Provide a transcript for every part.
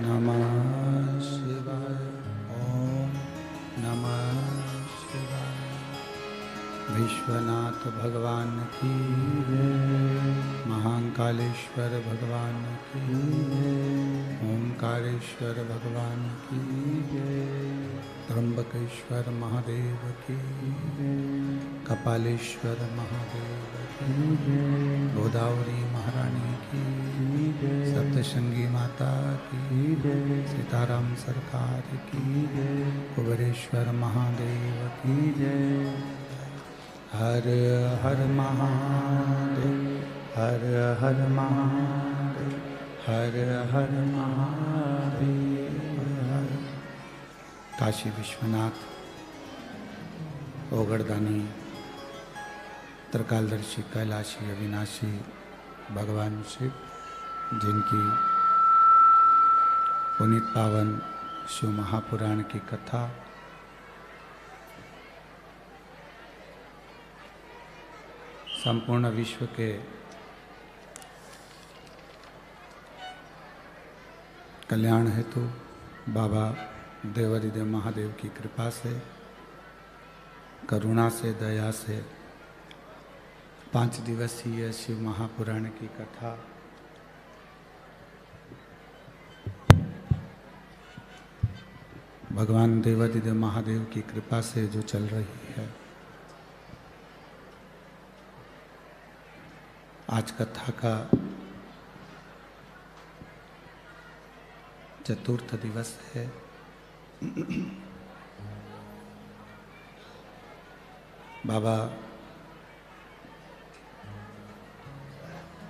नमः शिवाय। ओम नमः शिवाय। विश्वनाथ भगवान की जय। महाकालेश्वर भगवान की जय। ओंकारेश्वर भगवान की जय। त्र्यंबकेश्वर महादेव की जय। कपालेश्वर महादेव की जय। गोदावरी महारानी की जय। सप्तशृंगी माता की जय। सीताराम सरकार की जय। कुबेरेश्वर महादेव की जय। हर हर महादेव। हर हर महादेव। हर हर महादेव। हर काशी विश्वनाथ ओगड़दानी त्रिकालदर्शी कैलाशी अविनाशी भगवान शिव, जिनकी पुनीत पावन शिव महापुराण की कथा संपूर्ण विश्व के कल्याण हेतु बाबा देवाधिदेव महादेव की कृपा से, करुणा से, दया से 5 दिवसीय शिव महापुराण की कथा भगवान देवाधिदेव महादेव की कृपा से जो चल रही है। आज कथा का चतुर्थ दिवस है। बाबा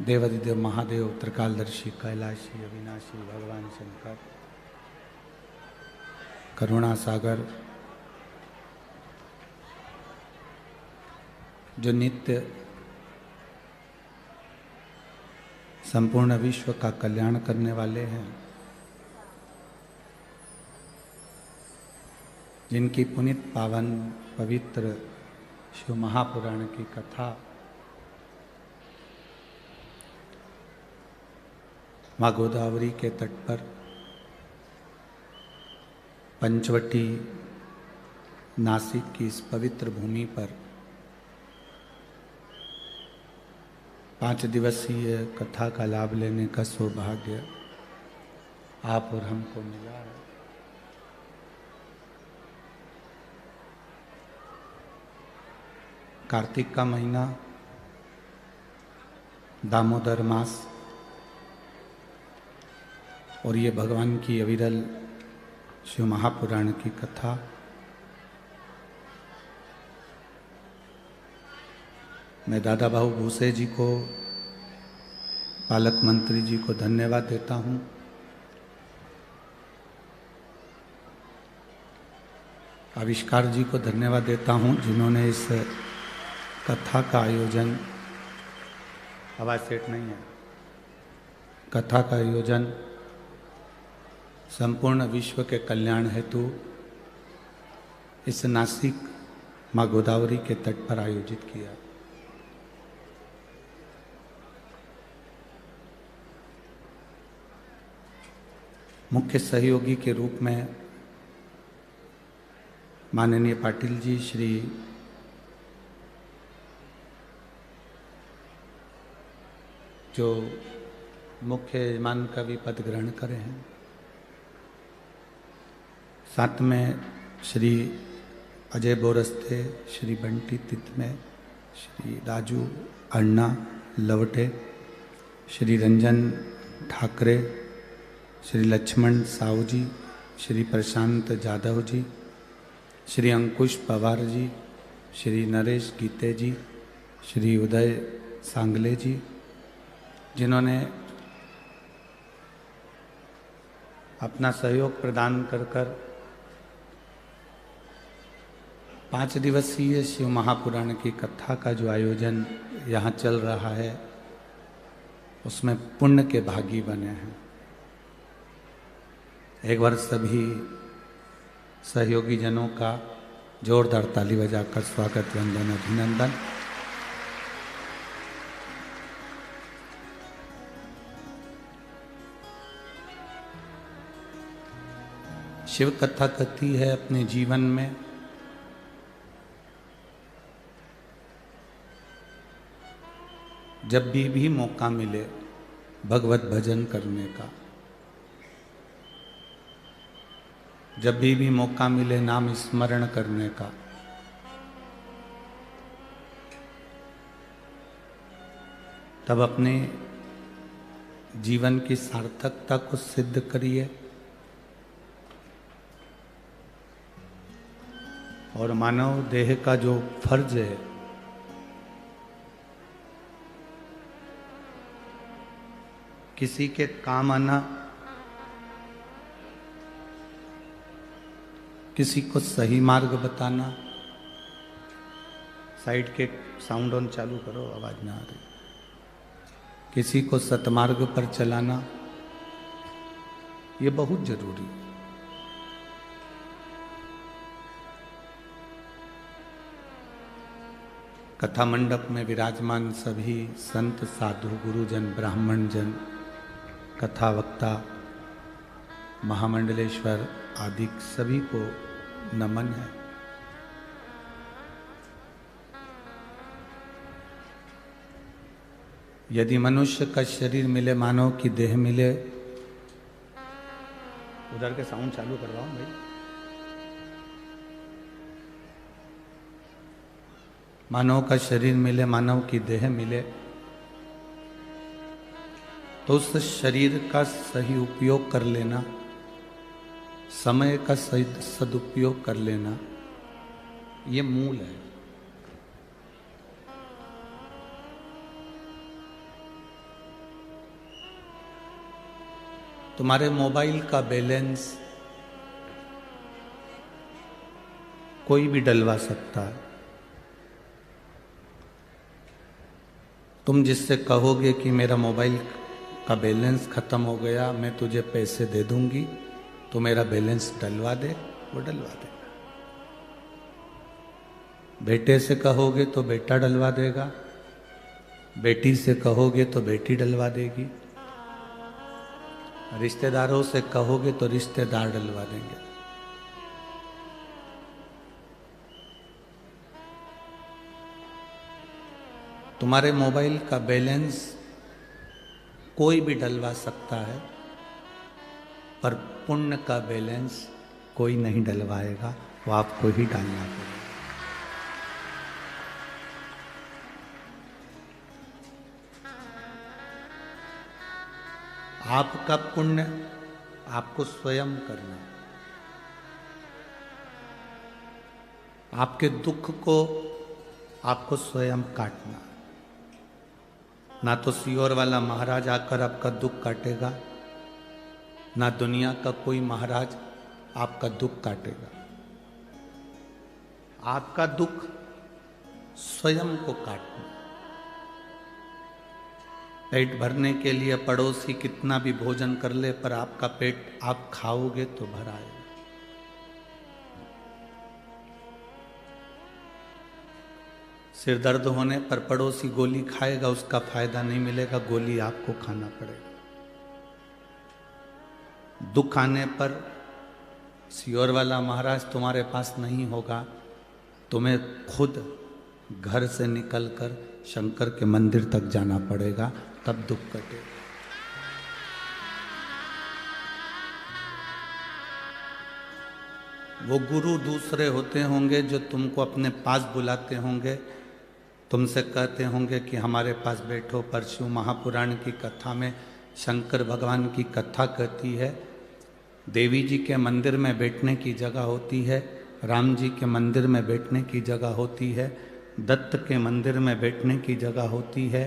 देवाधिदेव महादेव त्रिकालदर्शी कैलाशी अविनाशी भगवान शंकर करुणा सागर जो नित्य संपूर्ण विश्व का कल्याण करने वाले हैं, जिनकी पुनीत पावन पवित्र शिव महापुराण की कथा माँ गोदावरी के तट पर पंचवटी नासिक की इस पवित्र भूमि पर 5 दिवसीय कथा का लाभ लेने का सौभाग्य आप और हमको मिला है। कार्तिक का महीना, दामोदर मास, और ये भगवान की अविरल शिव महापुराण की कथा मैं दादा भाऊ भूसे जी को, पालक मंत्री जी को धन्यवाद देता हूँ। आविष्कार जी को धन्यवाद देता हूँ, जिन्होंने इस कथा का आयोजन, आवाज सेट नहीं है, कथा का आयोजन संपूर्ण विश्व के कल्याण हेतु इस नासिक माँ गोदावरी के तट पर आयोजित किया। मुख्य सहयोगी के रूप में माननीय पाटिल जी, श्री जो मुख्य यजमान का भी पद ग्रहण करे हैं, साथ में श्री अजय बोरस्ते, श्री बंटी तितमे, श्री राजू अन्ना लवटे, श्री रंजन ठाकरे, श्री लक्ष्मण साहू जी, श्री प्रशांत जाधव जी, श्री अंकुश पवार जी, श्री नरेश गीते जी, श्री उदय सांगले जी, जिन्होंने अपना सहयोग प्रदान कर 5 दिवसीय शिव महापुराण की कथा का जो आयोजन यहाँ चल रहा है, उसमें पुण्य के भागी बने हैं। एक बार सभी सहयोगी जनों का जोरदार ताली बजाकर स्वागत, वंदन, अभिनंदन। शिव कथा कहती है अपने जीवन में जब भी मौका मिले भगवत भजन करने का, जब भी मौका मिले नाम स्मरण करने का, तब अपने जीवन की सार्थकता को सिद्ध करिए और मानव देह का जो फर्ज है किसी के काम आना, किसी को सही मार्ग बताना। साइड के साउंड ऑन चालू करो, आवाज ना आ रही। किसी को सतमार्ग पर चलाना, ये बहुत जरूरी है। कथा मंडप में विराजमान सभी संत साधु गुरुजन ब्राह्मण जन, कथा वक्ता, महामंडलेश्वर आदि सभी को नमन है। यदि मनुष्य का शरीर मिले, मानव की देह मिले, उधर के साउंड चालू करवाओ भाई। मानव का शरीर मिले, मानव की देह मिले, तो उस शरीर का सही उपयोग कर लेना, समय का सही सदुपयोग कर लेना, ये मूल है। तुम्हारे मोबाइल का बैलेंस कोई भी डलवा सकता है। तुम जिससे कहोगे कि मेरा मोबाइल का बैलेंस खत्म हो गया, मैं तुझे पैसे दे दूंगी, तो मेरा बैलेंस डलवा दे, वो डलवा देगा। बेटे से कहोगे तो बेटा डलवा देगा, बेटी से कहोगे तो बेटी डलवा देगी, रिश्तेदारों से कहोगे तो रिश्तेदार डलवा देंगे। तुम्हारे मोबाइल का बैलेंस कोई भी डलवा सकता है, पर पुण्य का बैलेंस कोई नहीं डलवाएगा, वो आपको ही डालना पड़ेगा। आपका पुण्य आपको स्वयं करना, आपके दुख को आपको स्वयं काटना। ना तो सियोर वाला महाराज आकर आपका दुख काटेगा, ना दुनिया का कोई महाराज आपका दुख काटेगा। आपका दुख स्वयं को काटना। पेट भरने के लिए पड़ोसी कितना भी भोजन कर ले, पर आपका पेट आप खाओगे तो भर आएगा। सिर दर्द होने पर पड़ोसी गोली खाएगा, उसका फायदा नहीं मिलेगा, गोली आपको खाना पड़ेगा। दुख आने पर सियोर वाला महाराज तुम्हारे पास नहीं होगा, तुम्हें खुद घर से निकलकर शंकर के मंदिर तक जाना पड़ेगा, तब दुख कटेगा। वो गुरु दूसरे होते होंगे जो तुमको अपने पास बुलाते होंगे, तुमसे कहते होंगे कि हमारे पास बैठो। पर शिव महापुराण की कथा में शंकर भगवान की कथा कहती है, देवी जी के मंदिर में बैठने की जगह होती है, राम जी के मंदिर में बैठने की जगह होती है, दत्त के मंदिर में बैठने की जगह होती है,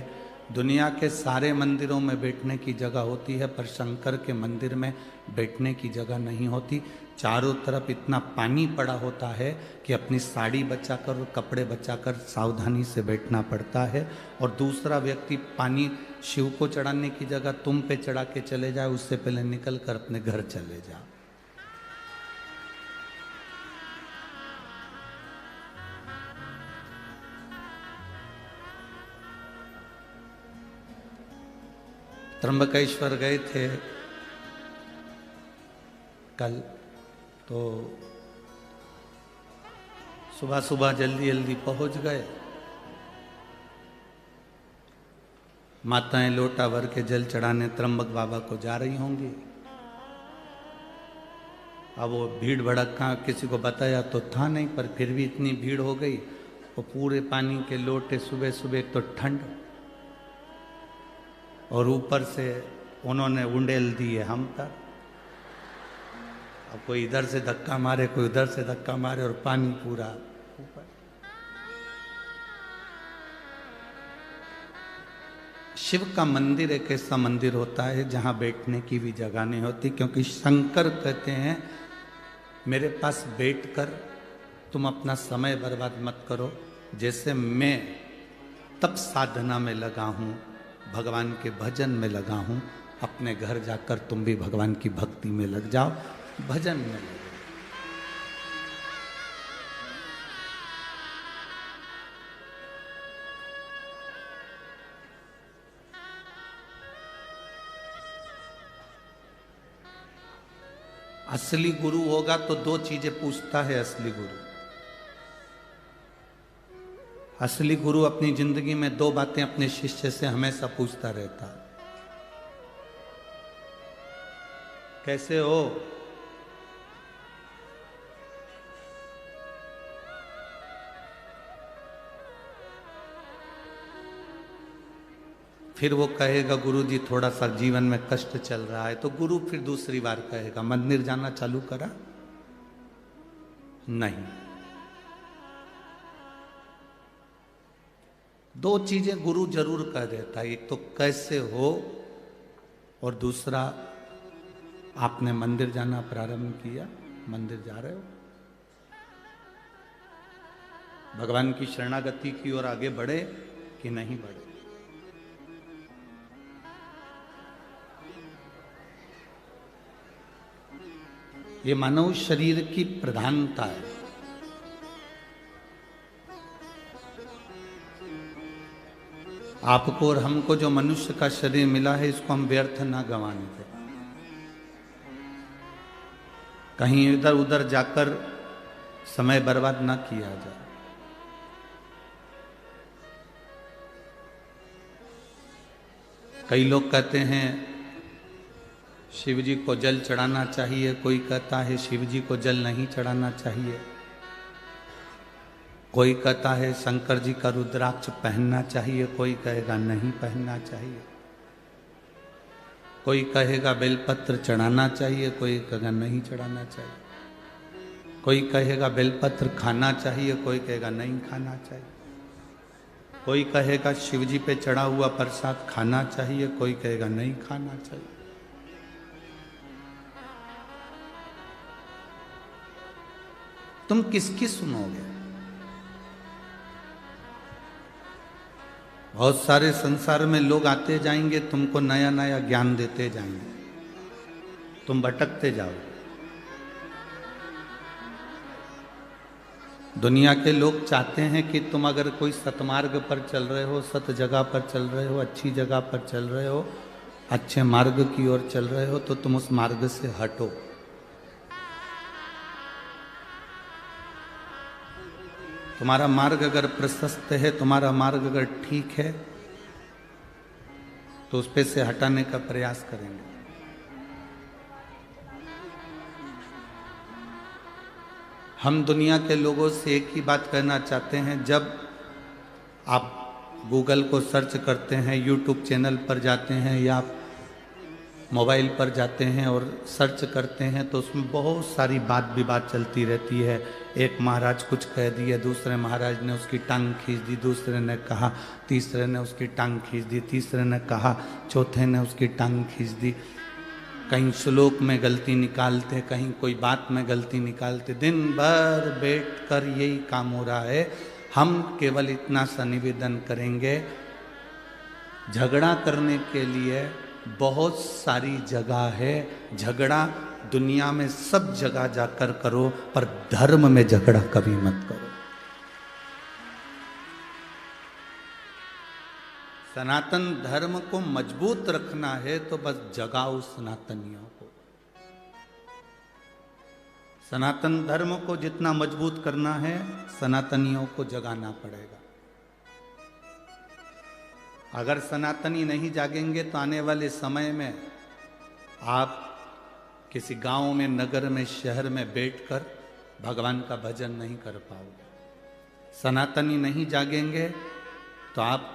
दुनिया के सारे मंदिरों में बैठने की जगह होती है, पर शंकर के मंदिर में बैठने की जगह नहीं होती। चारों तरफ इतना पानी पड़ा होता है कि अपनी साड़ी बचाकर और कपड़े बचाकर सावधानी से बैठना पड़ता है। और दूसरा व्यक्ति पानी शिव को चढ़ाने की जगह तुम पे चढ़ा के चले जाए, उससे पहले निकल कर अपने घर चले जाओ। त्र्यंबकेश्वर गए थे कल, तो सुबह सुबह जल्दी जल्दी पहुंच गए। माताएं लोटा भर के जल चढ़ाने त्र्यंबक बाबा को जा रही होंगी। अब वो भीड़ भड़का किसी को बताया तो था नहीं, पर फिर भी इतनी भीड़ हो गई। वो पूरे पानी के लोटे, सुबह सुबह तो ठंड, और ऊपर से उन्होंने उंडेल दिए हम तक। अब कोई इधर से धक्का मारे, कोई उधर से धक्का मारे, और पानी पूरा ऊपर। शिव का मंदिर एक ऐसा मंदिर होता है जहां बैठने की भी जगह नहीं होती, क्योंकि शंकर कहते हैं मेरे पास बैठकर तुम अपना समय बर्बाद मत करो। जैसे मैं तब साधना में लगा हूं, भगवान के भजन में लगा हूं, अपने घर जाकर तुम भी भगवान की भक्ति में लग जाओ, भजन में लग। असली गुरु होगा तो दो चीजें पूछता है असली गुरु। असली गुरु अपनी जिंदगी में दो बातें अपने शिष्य से हमेशा पूछता रहता है। कैसे हो? फिर वो कहेगा गुरु जी थोड़ा सा जीवन में कष्ट चल रहा है, तो गुरु फिर दूसरी बार कहेगा मंदिर जाना चालू करा? नहीं। दो चीजें गुरु जरूर कह देता है, एक तो कैसे हो, और दूसरा आपने मंदिर जाना प्रारंभ किया, मंदिर जा रहे हो, भगवान की शरणागति की ओर आगे बढ़े कि नहीं बढ़े। ये मानव शरीर की प्रधानता है। आपको और हमको जो मनुष्य का शरीर मिला है, इसको हम व्यर्थ ना गंवाने दें। कहीं इधर उधर जाकर समय बर्बाद ना किया जाए। कई लोग कहते हैं शिव जी को जल चढ़ाना चाहिए, कोई कहता है शिव जी को जल नहीं चढ़ाना चाहिए, कोई कहता है शंकर जी का रुद्राक्ष पहनना चाहिए, कोई कहेगा नहीं पहनना चाहिए, कोई कहेगा बेलपत्र चढ़ाना चाहिए, कोई कहेगा नहीं चढ़ाना चाहिए, कोई कहेगा बेलपत्र खाना चाहिए, कोई कहेगा नहीं खाना चाहिए, कोई कहेगा शिव जी पे चढ़ा हुआ प्रसाद खाना चाहिए, कोई कहेगा नहीं खाना चाहिए। तुम किसकी सुनोगे? बहुत सारे संसार में लोग आते जाएंगे, तुमको नया नया ज्ञान देते जाएंगे, तुम भटकते जाओ। दुनिया के लोग चाहते हैं कि तुम अगर कोई सतमार्ग पर चल रहे हो, सत जगह पर चल रहे हो, अच्छी जगह पर चल रहे हो, अच्छे मार्ग की ओर चल रहे हो, तो तुम उस मार्ग से हटो। तुम्हारा मार्ग अगर प्रशस्त है, तुम्हारा मार्ग अगर ठीक है, तो उस पे से हटाने का प्रयास करेंगे। हम दुनिया के लोगों से एक ही बात कहना चाहते हैं, जब आप गूगल को सर्च करते हैं, यूट्यूब चैनल पर जाते हैं, या आप मोबाइल पर जाते हैं और सर्च करते हैं, तो उसमें बहुत सारी बात विवाद चलती रहती है। एक महाराज कुछ कह दिए, दूसरे महाराज ने उसकी टांग खींच दी, दूसरे ने कहा, तीसरे ने उसकी टांग खींच दी, तीसरे ने कहा, चौथे ने उसकी टांग खींच दी। कहीं श्लोक में गलती निकालते, कहीं कोई बात में गलती निकालते। दिन भर बैठकर यही काम हो रहा है। हम केवल इतना सा निवेदन करेंगे, झगड़ा करने के लिए बहुत सारी जगह है। झगड़ा दुनिया में सब जगह जाकर करो, पर धर्म में झगड़ा कभी मत करो। सनातन धर्म को मजबूत रखना है तो बस जगाओ सनातनियों को। सनातन धर्म को जितना मजबूत करना है, सनातनियों को जगाना पड़ेगा। अगर सनातनी नहीं जागेंगे तो आने वाले समय में आप किसी गांव में, नगर में, शहर में बैठकर भगवान का भजन नहीं कर पाओगे। सनातनी नहीं जागेंगे तो आप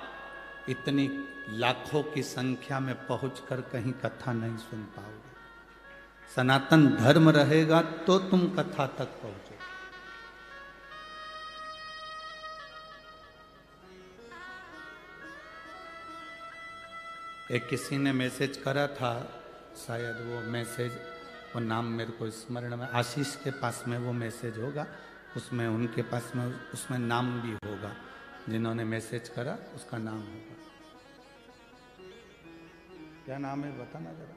इतनी लाखों की संख्या में पहुंचकर कहीं कथा नहीं सुन पाओगे। सनातन धर्म रहेगा तो तुम कथा तक पहुंचोगे। एक किसी ने मैसेज करा था, शायद वो मैसेज, वो नाम मेरे को स्मरण में, आशीष के पास में वो मैसेज होगा, उसमें उनके पास में उसमें नाम भी होगा, जिन्होंने मैसेज करा उसका नाम होगा। क्या नाम है बताना जरा।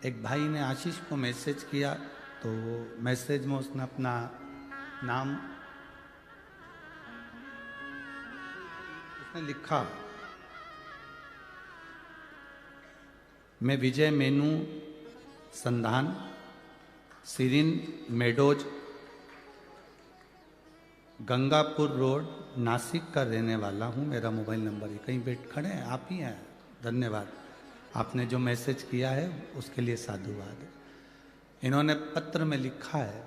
एक भाई ने आशीष को मैसेज किया तो मैसेज में उसने अपना नाम उसने लिखा, मैं विजय मेनू संधान, Sirin meadows, Gangapur road, Nashik का रहने वाला हूँ। मेरा मोबाइल नंबर है। कहीं बैठ खड़े हैं, आप ही हैं। धन्यवाद, आपने जो मैसेज किया है उसके लिए साधुवाद। इन्होंने पत्र में लिखा है,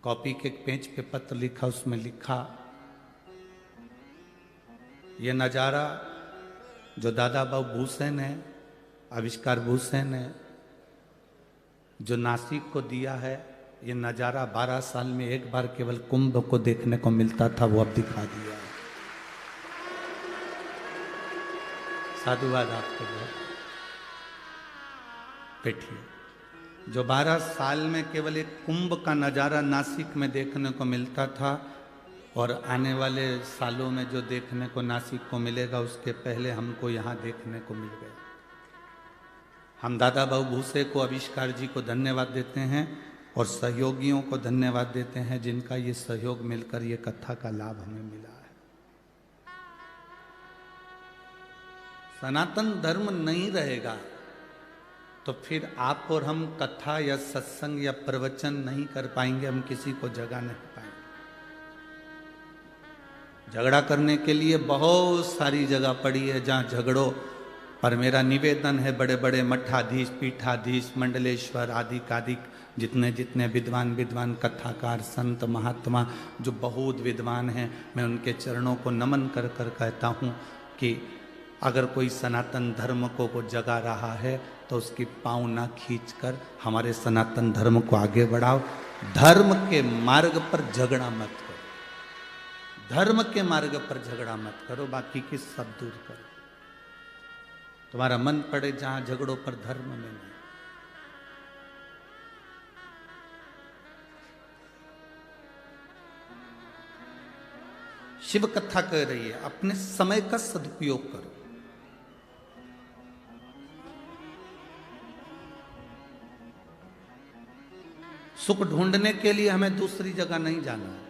कॉपी के पेज पे पत्र लिखा, उसमें लिखा, ये नज़ारा जो दादा बाबू भूसेन है, आविष्कार भूसेन है, जो नासिक को दिया है, ये नज़ारा 12 साल में एक बार केवल कुंभ को देखने को मिलता था, वो अब दिखा दिया है। साधुवाद आपको बहुत। बैठिए। जो 12 साल में केवल एक कुंभ का नज़ारा नासिक में देखने को मिलता था, और आने वाले सालों में जो देखने को नासिक को मिलेगा, उसके पहले हमको यहाँ देखने को मिल गया। हम दादा बाबू भूसे को, आविष्कार जी को धन्यवाद देते हैं और सहयोगियों को धन्यवाद देते हैं, जिनका ये सहयोग मिलकर ये कथा का लाभ हमें मिला है। सनातन धर्म नहीं रहेगा तो फिर आप और हम कथा या सत्संग या प्रवचन नहीं कर पाएंगे, हम किसी को जगा नहीं पाएंगे। झगड़ा करने के लिए बहुत सारी जगह पड़ी है जहाँ झगड़ो, पर मेरा निवेदन है, बड़े बड़े मठाधीश, पीठाधीश, मंडलेश्वर आदि कादिक जितने जितने विद्वान कथाकार, संत, महात्मा जो बहुत विद्वान हैं, मैं उनके चरणों को नमन कर कर कहता हूँ कि अगर कोई सनातन धर्म को जगा रहा है तो उसकी पाँव ना खींचकर हमारे सनातन धर्म को आगे बढ़ाओ। धर्म के मार्ग पर झगड़ा मत करो, धर्म के मार्ग पर झगड़ा मत करो, बाकी की सब दूर करो। तुम्हारा मन पड़े जहां झगड़ों पर, धर्म में नहीं। शिव कथा कह रही है, अपने समय का सदुपयोग करो। सुख ढूंढने के लिए हमें दूसरी जगह नहीं जाना है।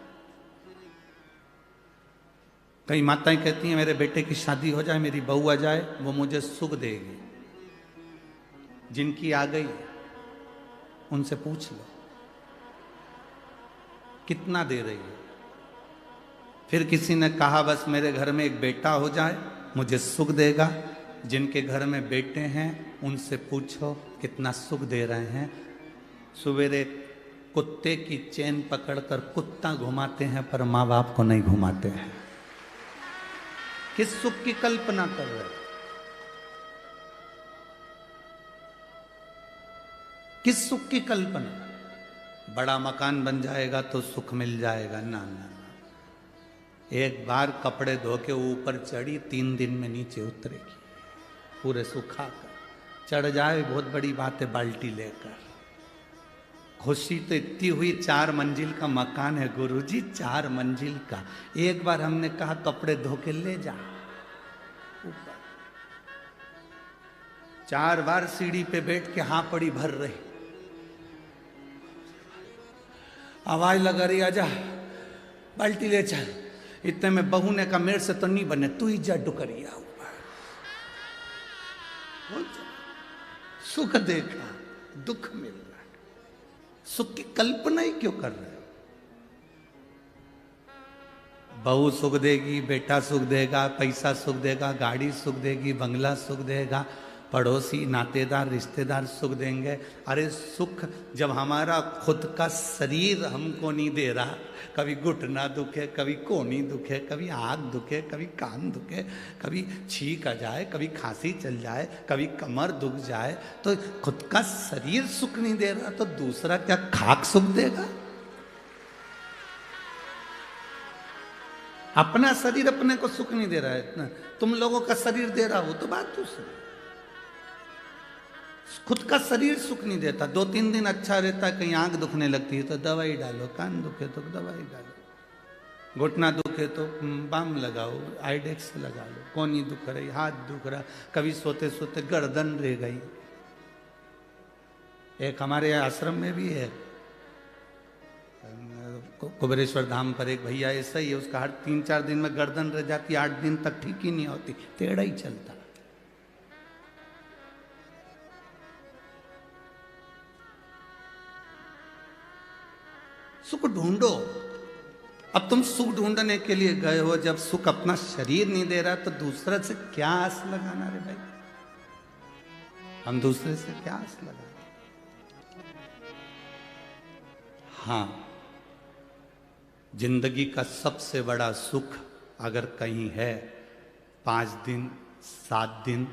कई माताएं कहती हैं, मेरे बेटे की शादी हो जाए, मेरी बहू आ जाए, वो मुझे सुख देगी। जिनकी आ गई उनसे पूछ लो कितना दे रही है। फिर किसी ने कहा, बस मेरे घर में एक बेटा हो जाए, मुझे सुख देगा। जिनके घर में बेटे हैं उनसे पूछो कितना सुख दे रहे हैं। सवेरे कुत्ते की चेन पकड़कर कुत्ता घुमाते हैं, पर माँ बाप को नहीं घुमाते हैं। किस सुख की कल्पना कर रहे? किस सुख की कल्पना? बड़ा मकान बन जाएगा तो सुख मिल जाएगा? ना ना ना। एक बार कपड़े धो के ऊपर चढ़ी, 3 दिन में नीचे उतरेगी, पूरे सुखा कर। चढ़ जाए बहुत बड़ी बात है, बाल्टी लेकर। खुशी तो इतनी हुई, 4 मंजिल का मकान है गुरुजी, 4 मंजिल का। एक बार हमने कहा कपड़े धो के ले जा ऊपर। 4 बार सीढ़ी पे बैठ के हाँ पड़ी भर रही, आवाज लगा रही, आजा बाल्टी ले चल। इतने में बहू ने कहा, मेरे से तो नहीं बने, तू ही जा डुकरिया ऊपर। सुख देखा, दुख मिल रहा। सुख की कल्पना ही क्यों कर रहे हो? बहू सुख देगी, बेटा सुख देगा, पैसा सुख देगा, गाड़ी सुख देगी, बंगला सुख देगा, पड़ोसी नातेदार रिश्तेदार सुख देंगे। अरे सुख जब हमारा खुद का शरीर हमको नहीं दे रहा, कभी घुटना दुखे, कभी कोहनी दुखे, कभी आँख दुखे, कभी कान दुखे, कभी छींक आ जाए, कभी खांसी चल जाए, कभी कमर दुख जाए, तो खुद का शरीर सुख नहीं दे रहा तो दूसरा क्या खाक सुख देगा? अपना शरीर अपने को सुख नहीं दे रहा है इतना, तुम लोगों का शरीर दे रहा हो तो बात दूसरी। खुद का शरीर सुख नहीं देता, 2-3 दिन अच्छा रहता है, कहीं आंख दुखने लगती है तो दवाई डालो, कान दुखे तो दवाई डालो, घुटना दुखे तो बाम लगाओ, आइडेक्स लगा लो, कोहनी दुख रही, हाथ दुख रहा, कभी सोते सोते गर्दन रह गई। एक हमारे आश्रम में भी है, कुबेरेश्वर धाम पर एक भैया ऐसा ही है, उसका हर 3-4 दिन में गर्दन रह जाती, 8 दिन तक ठीक ही नहीं होती, टेढ़ा ही चलता। सुख ढूंढो। अब तुम सुख ढूंढने के लिए गए हो, जब सुख अपना शरीर नहीं दे रहा तो दूसरे से क्या आस लगाना रे भाई? हम दूसरे से क्या आस लगाना? हाँ, जिंदगी का सबसे बड़ा सुख अगर कहीं है, 5 दिन 7 दिन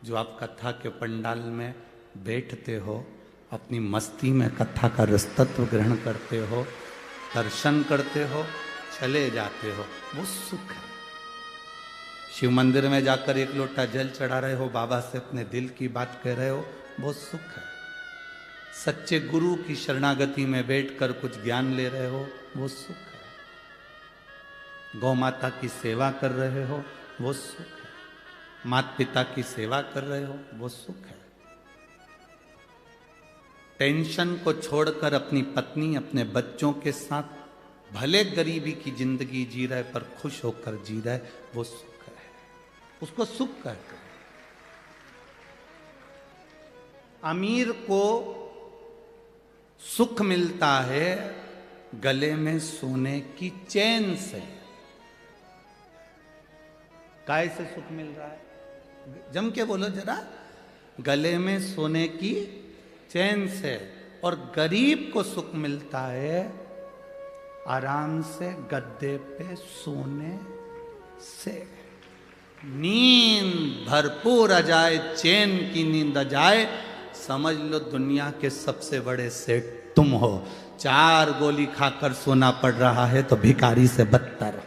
जो आप कथा के पंडाल में बैठते हो, अपनी मस्ती में कथा का रसतत्व ग्रहण करते हो, दर्शन करते हो, चले जाते हो, वो सुख है। शिव मंदिर में जाकर 1 लोटा जल चढ़ा रहे हो, बाबा से अपने दिल की बात कह रहे हो, वो सुख है। सच्चे गुरु की शरणागति में बैठकर कुछ ज्ञान ले रहे हो, वो सुख है। गौ माता की सेवा कर रहे हो, वो सुख है। माता पिता की सेवा कर रहे हो, वो सुख है। टेंशन को छोड़कर अपनी पत्नी अपने बच्चों के साथ भले गरीबी की जिंदगी जी रहे पर खुश होकर जी रहे, वो सुख है, उसको सुख कहते हैं। अमीर को सुख मिलता है गले में सोने की चैन से। काय से सुख मिल रहा है? जम के बोलो जरा। गले में सोने की चैन से। और गरीब को सुख मिलता है आराम से गद्दे पे सोने से। नींद भरपूर आ जाए, चैन की नींद आ जाए, समझ लो दुनिया के सबसे बड़े सेठ तुम हो। 4 गोली खाकर सोना पड़ रहा है तो भिखारी से बदतर हो।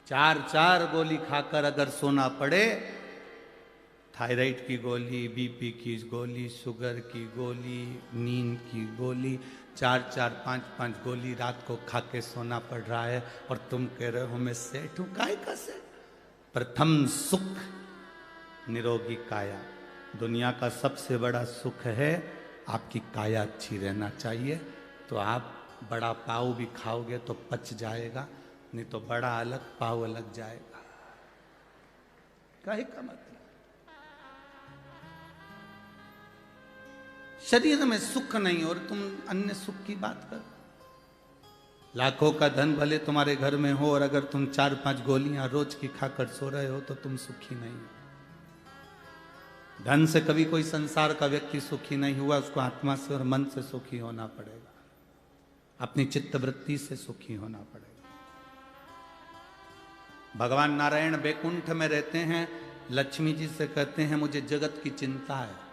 4 गोली खाकर अगर सोना पड़े, थायराइड की गोली, बीपी की गोली, शुगर की गोली, नींद की गोली, 4-4, 5-5 गोली रात को खा के सोना पड़ रहा है, और तुम कह रहे हो मैं सेठ हूं। काय का सेठ? प्रथम सुख निरोगी काया। दुनिया का सबसे बड़ा सुख है आपकी काया अच्छी रहना चाहिए। तो आप बड़ा पाव भी खाओगे तो पच जाएगा, नहीं तो बड़ा अलग पाव अलग जाएगा। काहे का मतलब? शरीर में सुख नहीं और तुम अन्य सुख की बात कर। लाखों का धन भले तुम्हारे घर में हो, और अगर तुम 4-5 गोलियां रोज की खाकर सो रहे हो तो तुम सुखी नहीं हो। धन से कभी कोई संसार का व्यक्ति सुखी नहीं हुआ, उसको आत्मा से और मन से सुखी होना पड़ेगा, अपनी चित्तवृत्ति से सुखी होना पड़ेगा। भगवान नारायण बैकुंठ में रहते हैं, लक्ष्मी जी से कहते हैं मुझे जगत की चिंता है।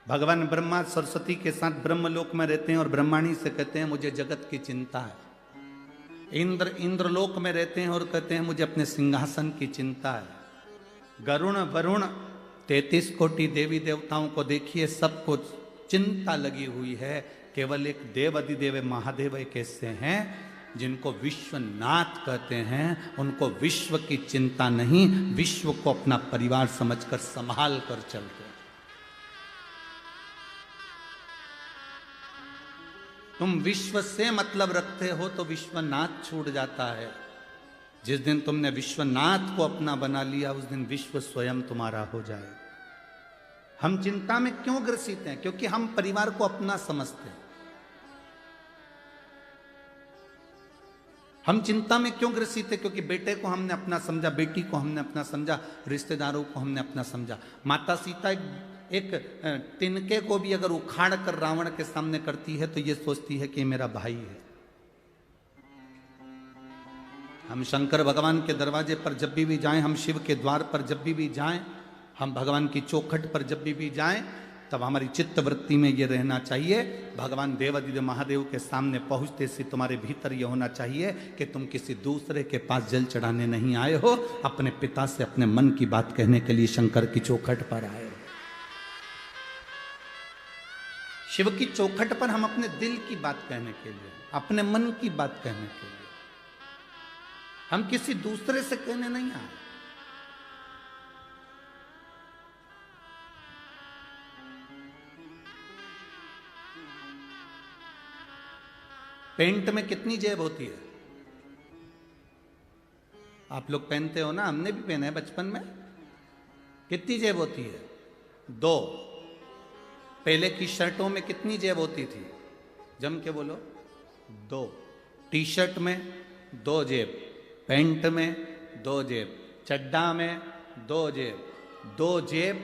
भगवान ब्रह्मा सरस्वती के साथ ब्रह्मलोक में रहते हैं और ब्रह्माणी से कहते हैं मुझे जगत की चिंता है। इंद्रलोक में रहते हैं और कहते हैं मुझे अपने सिंहासन की चिंता है। गरुण वरुण 33 कोटि देवी देवताओं को देखिए, सबको चिंता लगी हुई है। केवल एक देव अधिदेव महादेव एक ऐसे हैं जिनको विश्वनाथ कहते हैं। उनको विश्व की चिंता नहीं, विश्व को अपना परिवार समझकर संभाल कर चलते हैं। तुम विश्व से मतलब रखते हो तो विश्वनाथ छूट जाता है। जिस दिन तुमने विश्वनाथ को अपना बना लिया, उस दिन विश्व स्वयं तुम्हारा हो जाए। हम चिंता में क्यों ग्रसित हैं? क्योंकि हम परिवार को अपना समझते हैं। हम चिंता में क्यों ग्रसित हैं? क्योंकि बेटे को हमने अपना समझा, बेटी को हमने अपना समझा, रिश्तेदारों को हमने अपना समझा। माता सीता एक तिनके को भी अगर उखाड़ कर रावण के सामने करती है तो ये सोचती है कि मेरा भाई है। हम शंकर भगवान के दरवाजे पर जब भी जाएं, हम शिव के द्वार पर जब भी जाएं, हम भगवान की चौखट पर जब भी जाएं, तब हमारी चित्त वृत्ति में ये रहना चाहिए, भगवान देवादिदेव महादेव के सामने पहुंचते से तुम्हारे भीतर ये होना चाहिए कि तुम किसी दूसरे के पास जल चढ़ाने नहीं आए हो, अपने पिता से अपने मन की बात कहने के लिए शंकर की चौखट पर आए हो। शिव की चौखट पर हम अपने दिल की बात कहने के लिए, अपने मन की बात कहने के लिए, हम किसी दूसरे से कहने नहीं आए। पेंट में कितनी जेब होती है? आप लोग पहनते हो ना, हमने भी पहना है बचपन में। कितनी जेब होती है? 2। पहले की शर्टों में कितनी जेब होती थी? जम के बोलो। 2। टी शर्ट में 2 जेब, पैंट में 2 जेब, चड्डा में 2 जेब। 2 जेब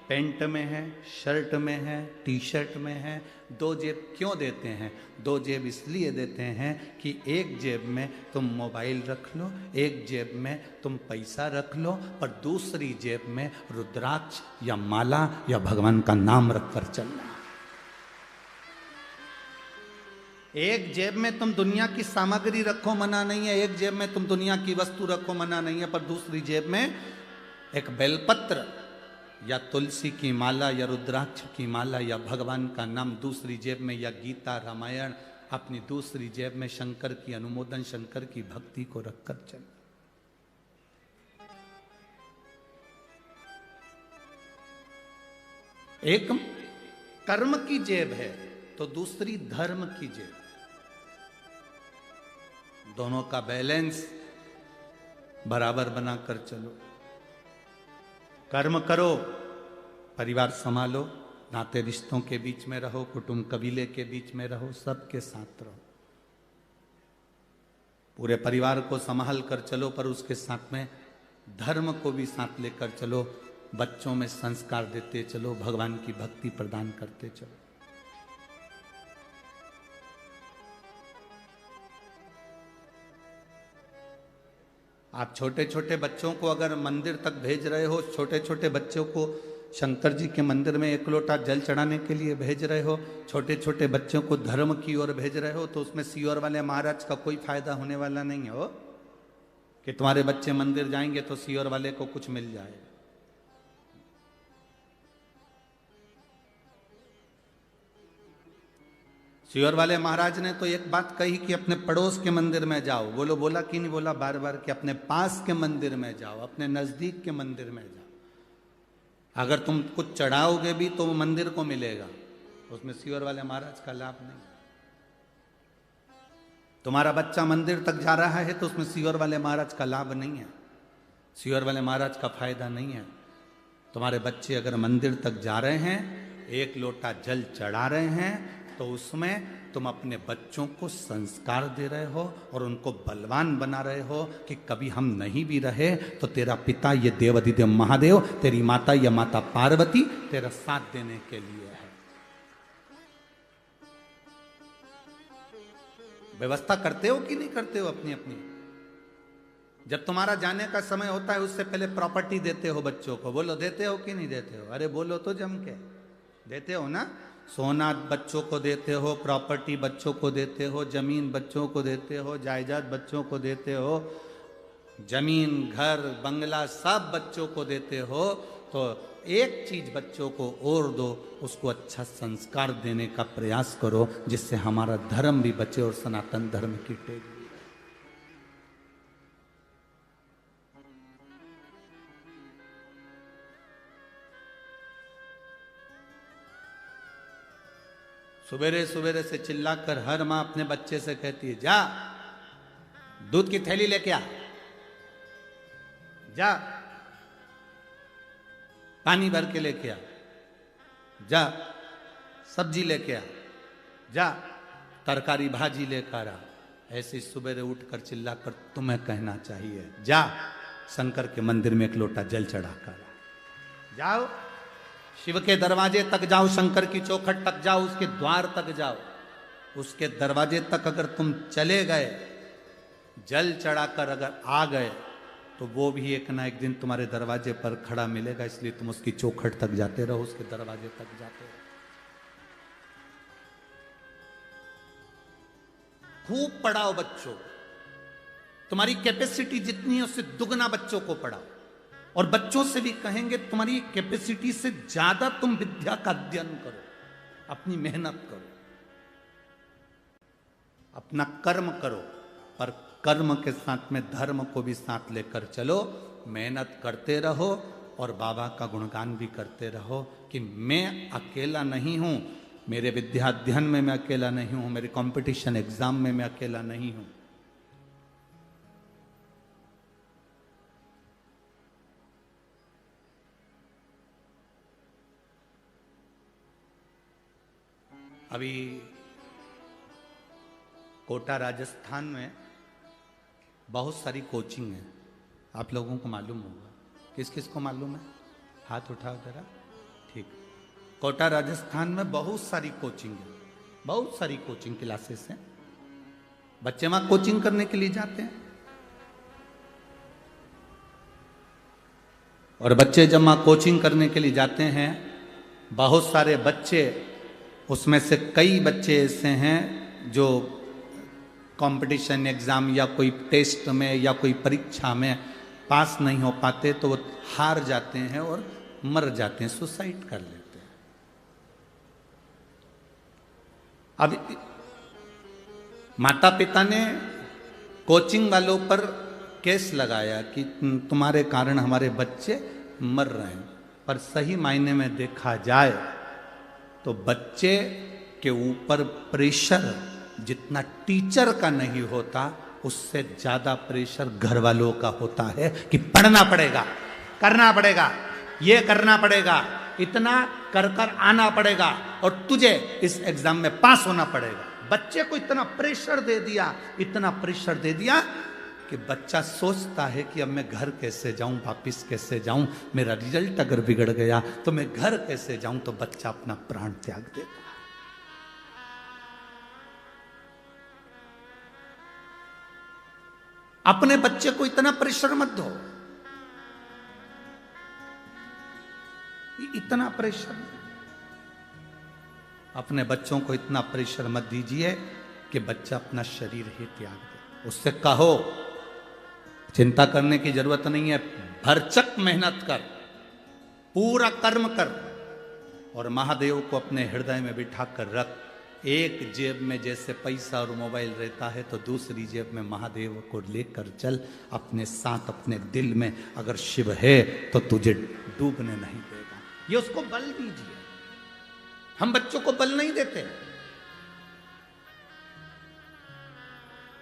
पैंट में है, शर्ट में है, टी शर्ट में है। 2 जेब क्यों देते हैं? 2 जेब इसलिए देते हैं कि एक जेब में तुम मोबाइल रख लो, एक जेब में तुम पैसा रख लो, पर दूसरी जेब में रुद्राक्ष या माला या भगवान का नाम रखकर चलना। एक जेब में तुम दुनिया की सामग्री रखो, मना नहीं है। एक जेब में तुम दुनिया की वस्तु रखो, मना नहीं है। पर दूसरी जेब में एक बेलपत्र या तुलसी की माला या रुद्राक्ष की माला या भगवान का नाम दूसरी जेब में, या गीता रामायण अपनी दूसरी जेब में, शंकर की अनुमोदन, शंकर की भक्ति को रखकर चल। एक कर्म की जेब है तो दूसरी धर्म की जेब। दोनों का बैलेंस बराबर बनाकर चलो। कर्म करो, परिवार संभालो, नाते रिश्तों के बीच में रहो, कुटुंब कबीले के बीच में रहो, सबके साथ रहो, पूरे परिवार को संभाल कर चलो, पर उसके साथ में धर्म को भी साथ लेकर चलो। बच्चों में संस्कार देते चलो, भगवान की भक्ति प्रदान करते चलो। आप छोटे छोटे बच्चों को अगर मंदिर तक भेज रहे हो, छोटे छोटे बच्चों को शंकर जी के मंदिर में 1 लोटा जल चढ़ाने के लिए भेज रहे हो, छोटे छोटे बच्चों को धर्म की ओर भेज रहे हो, तो उसमें सीहोर वाले महाराज का कोई फायदा होने वाला नहीं हो कि तुम्हारे बच्चे मंदिर जाएंगे तो सीहोर वाले को कुछ मिल जाएगा। सीहोर वाले महाराज ने तो एक बात कही कि अपने पड़ोस के मंदिर में जाओ। बोलो, बोला कि नहीं बोला? बार बार कि अपने पास के मंदिर में जाओ, अपने नजदीक के मंदिर में जाओ। अगर तुम कुछ चढ़ाओगे भी तो वो मंदिर को मिलेगा, उसमें सीहोर वाले महाराज का लाभ नहीं। तुम्हारा बच्चा मंदिर तक जा रहा है तो उसमें सीहोर वाले महाराज का लाभ नहीं है, सीहोर वाले महाराज का फायदा नहीं है। तुम्हारे बच्चे अगर मंदिर तक जा रहे हैं, 1 लोटा जल चढ़ा रहे हैं, तो उसमें तुम अपने बच्चों को संस्कार दे रहे हो और उनको बलवान बना रहे हो कि कभी हम नहीं भी रहे तो तेरा पिता ये देवादिदेव महादेव, तेरी माता या माता पार्वती तेरा साथ देने के लिए है। व्यवस्था करते हो कि नहीं करते हो अपनी अपनी? जब तुम्हारा जाने का समय होता है उससे पहले प्रॉपर्टी देते हो बच्चों को। बोलो, देते हो कि नहीं देते हो? अरे बोलो तो जम के। देते हो ना? सोना बच्चों को देते हो, प्रॉपर्टी बच्चों को देते हो, जमीन बच्चों को देते हो, जायदाद बच्चों को देते हो, जमीन घर बंगला सब बच्चों को देते हो। तो एक चीज बच्चों को और दो, उसको अच्छा संस्कार देने का प्रयास करो, जिससे हमारा धर्म भी बचे और सनातन धर्म की टेक। सुबेरे सुबेरे से चिल्लाकर हर मां अपने बच्चे से कहती है, जा दूध की थैली लेके आ, जा पानी भर के लेके आ। जा सब्जी लेके आ, जा तरकारी भाजी लेकर आ। ऐसे सुबह उठकर चिल्लाकर तुम्हें कहना चाहिए, जा शंकर के मंदिर में एक लोटा जल चढ़ाकर आ। जाओ शिव के दरवाजे तक जाओ, शंकर की चौखट तक जाओ, उसके द्वार तक जाओ। उसके दरवाजे तक अगर तुम चले गए, जल चढ़ाकर अगर आ गए, तो वो भी एक ना एक दिन तुम्हारे दरवाजे पर खड़ा मिलेगा। इसलिए तुम उसकी चौखट तक जाते रहो, उसके दरवाजे तक जाते रहो। खूब पढ़ाओ बच्चों, तुम्हारी कैपेसिटी जितनी है उससे दुगना बच्चों को पढ़ाओ। और बच्चों से भी कहेंगे तुम्हारी कैपेसिटी से ज्यादा तुम विद्या का अध्ययन करो, अपनी मेहनत करो, अपना कर्म करो, पर कर्म के साथ में धर्म को भी साथ लेकर चलो। मेहनत करते रहो और बाबा का गुणगान भी करते रहो कि मैं अकेला नहीं हूं, मेरे विद्याध्ययन में मैं अकेला नहीं हूं, मेरे कंपटीशन एग्जाम में मैं अकेला नहीं हूं। अभी कोटा राजस्थान में बहुत सारी कोचिंग है, आप लोगों को मालूम होगा। किस किस को मालूम है? हाथ उठाओ जरा। ठीक, कोटा राजस्थान में बहुत सारी कोचिंग है, बहुत सारी कोचिंग क्लासेस हैं। बच्चे वहां कोचिंग करने के लिए जाते हैं, और बच्चे जब वहां कोचिंग करने के लिए जाते हैं, बहुत सारे बच्चे, उसमें से कई बच्चे ऐसे हैं जो कंपटीशन एग्जाम या कोई टेस्ट में या कोई परीक्षा में पास नहीं हो पाते, तो वो हार जाते हैं और मर जाते हैं, सुसाइड कर लेते हैं। अब माता पिता ने कोचिंग वालों पर केस लगाया कि तुम्हारे कारण हमारे बच्चे मर रहे हैं। पर सही मायने में देखा जाए तो बच्चे के ऊपर प्रेशर जितना टीचर का नहीं होता, उससे ज्यादा प्रेशर घर वालों का होता है कि पढ़ना पड़ेगा, करना पड़ेगा, ये करना पड़ेगा, इतना कर कर आना पड़ेगा, और तुझे इस एग्जाम में पास होना पड़ेगा। बच्चे को इतना प्रेशर दे दिया, इतना प्रेशर दे दिया कि बच्चा सोचता है कि अब मैं घर कैसे जाऊं, वापिस कैसे जाऊं, मेरा रिजल्ट अगर बिगड़ गया तो मैं घर कैसे जाऊं। तो बच्चा अपना प्राण त्याग देता। अपने बच्चे को इतना प्रेशर मत दो, इतना प्रेशर, अपने बच्चों को इतना प्रेशर मत दीजिए कि बच्चा अपना शरीर ही त्याग दे। उससे कहो चिंता करने की जरूरत नहीं है, भरचक मेहनत कर, पूरा कर्म कर, और महादेव को अपने हृदय में बिठा कर रख। एक जेब में जैसे पैसा और मोबाइल रहता है, तो दूसरी जेब में महादेव को लेकर चल। अपने साथ अपने दिल में अगर शिव है तो तुझे डूबने नहीं देगा। ये उसको बल दीजिए। हम बच्चों को बल नहीं देते।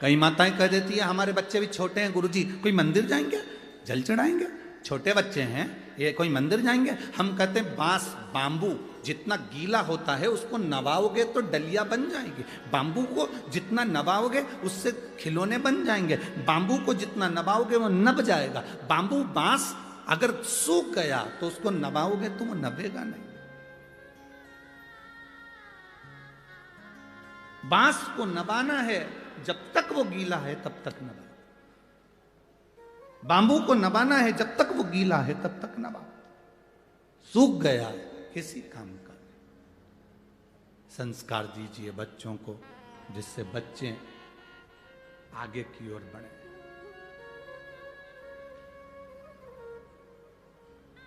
कई माताएं कह देती है हमारे बच्चे भी छोटे हैं गुरुजी, कोई मंदिर जाएंगे, जल चढ़ाएंगे, छोटे बच्चे हैं ये, कोई मंदिर जाएंगे। हम कहते हैं बांस, बांबू जितना गीला होता है उसको नवाओगे तो डलिया बन जाएगी। बांबू को जितना नवाओगे उससे खिलौने बन जाएंगे। बांबू को जितना नवाओगे वो नब जाएगा। बांबू, बांस अगर सूख गया तो उसको नवाओगे तो वो नबेगा नहीं। बांस को नबाना है, जब तक वो गीला है तब तक नबा। बांबू को नबाना है, जब तक वो गीला है तब तक नबा। सूख गया किसी काम का। संस्कार दीजिए बच्चों को, जिससे बच्चे आगे की ओर बढ़े।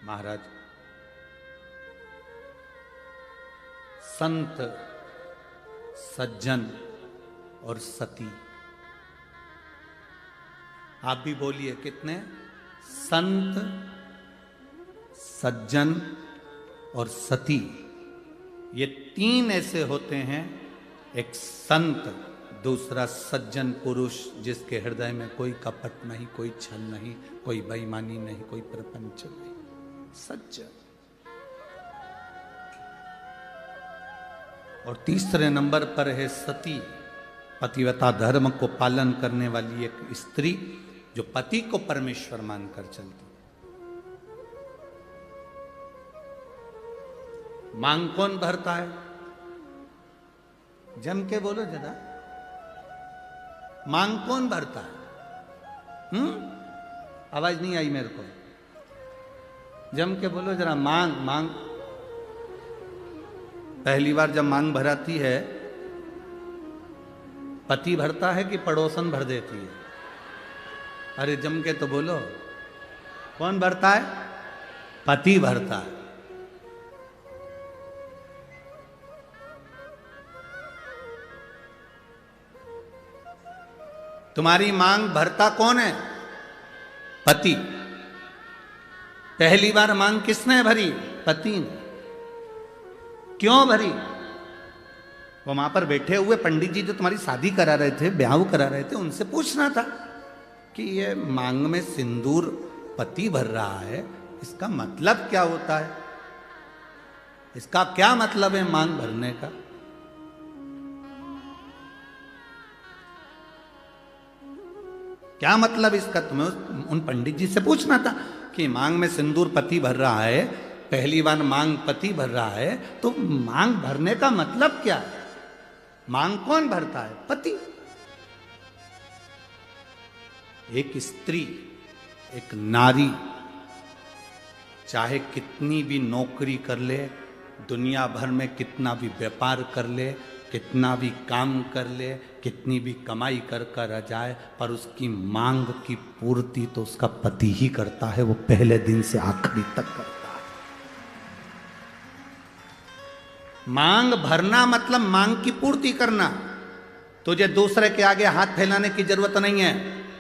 महाराज, संत, सज्जन और सती, आप भी बोलिए कितने? संत, सज्जन और सती, ये तीन ऐसे होते हैं। एक संत, दूसरा सज्जन पुरुष जिसके हृदय में कोई कपट नहीं, कोई छल नहीं, कोई बेईमानी नहीं, कोई प्रपंच नहीं, सज्जन। और तीसरे नंबर पर है सती, पतिव्रता धर्म को पालन करने वाली एक स्त्री जो पति को परमेश्वर मानकर चलती। मांग कौन भरता है? जम के बोलो जरा, मांग कौन भरता है? आवाज नहीं आई मेरे को, जम के बोलो जरा। मांग मांग पहली बार जब मांग भराती है, पति भरता है कि पड़ोसन भर देती है? अरे जम के तो बोलो, कौन भरता है? पति भरता है। तुम्हारी मांग भरता कौन है? पति। पहली बार मांग किसने भरी? पति ने। क्यों भरी? वो वहां पर बैठे हुए पंडित जी जो तुम्हारी शादी करा रहे थे, ब्याह करा रहे थे, उनसे पूछना था कि ये मांग में सिंदूर पति भर रहा है, इसका मतलब क्या होता है? इसका क्या मतलब है मांग भरने का? क्या मतलब इसका? तुम्हें उन पंडित जी से पूछना था कि मांग में सिंदूर पति भर रहा है, पहली बार मांग पति भर रहा है, तो मांग भरने का मतलब क्या है? मांग कौन भरता है? पति। एक स्त्री, एक नारी चाहे कितनी भी नौकरी कर ले, दुनिया भर में कितना भी व्यापार कर ले, कितना भी काम कर ले, कितनी भी कमाई कर कर आ जाए, पर उसकी मांग की पूर्ति तो उसका पति ही करता है। वो पहले दिन से आखिरी तक करता है। मांग भरना मतलब मांग की पूर्ति करना। तुझे दूसरे के आगे हाथ फैलाने की जरूरत नहीं है,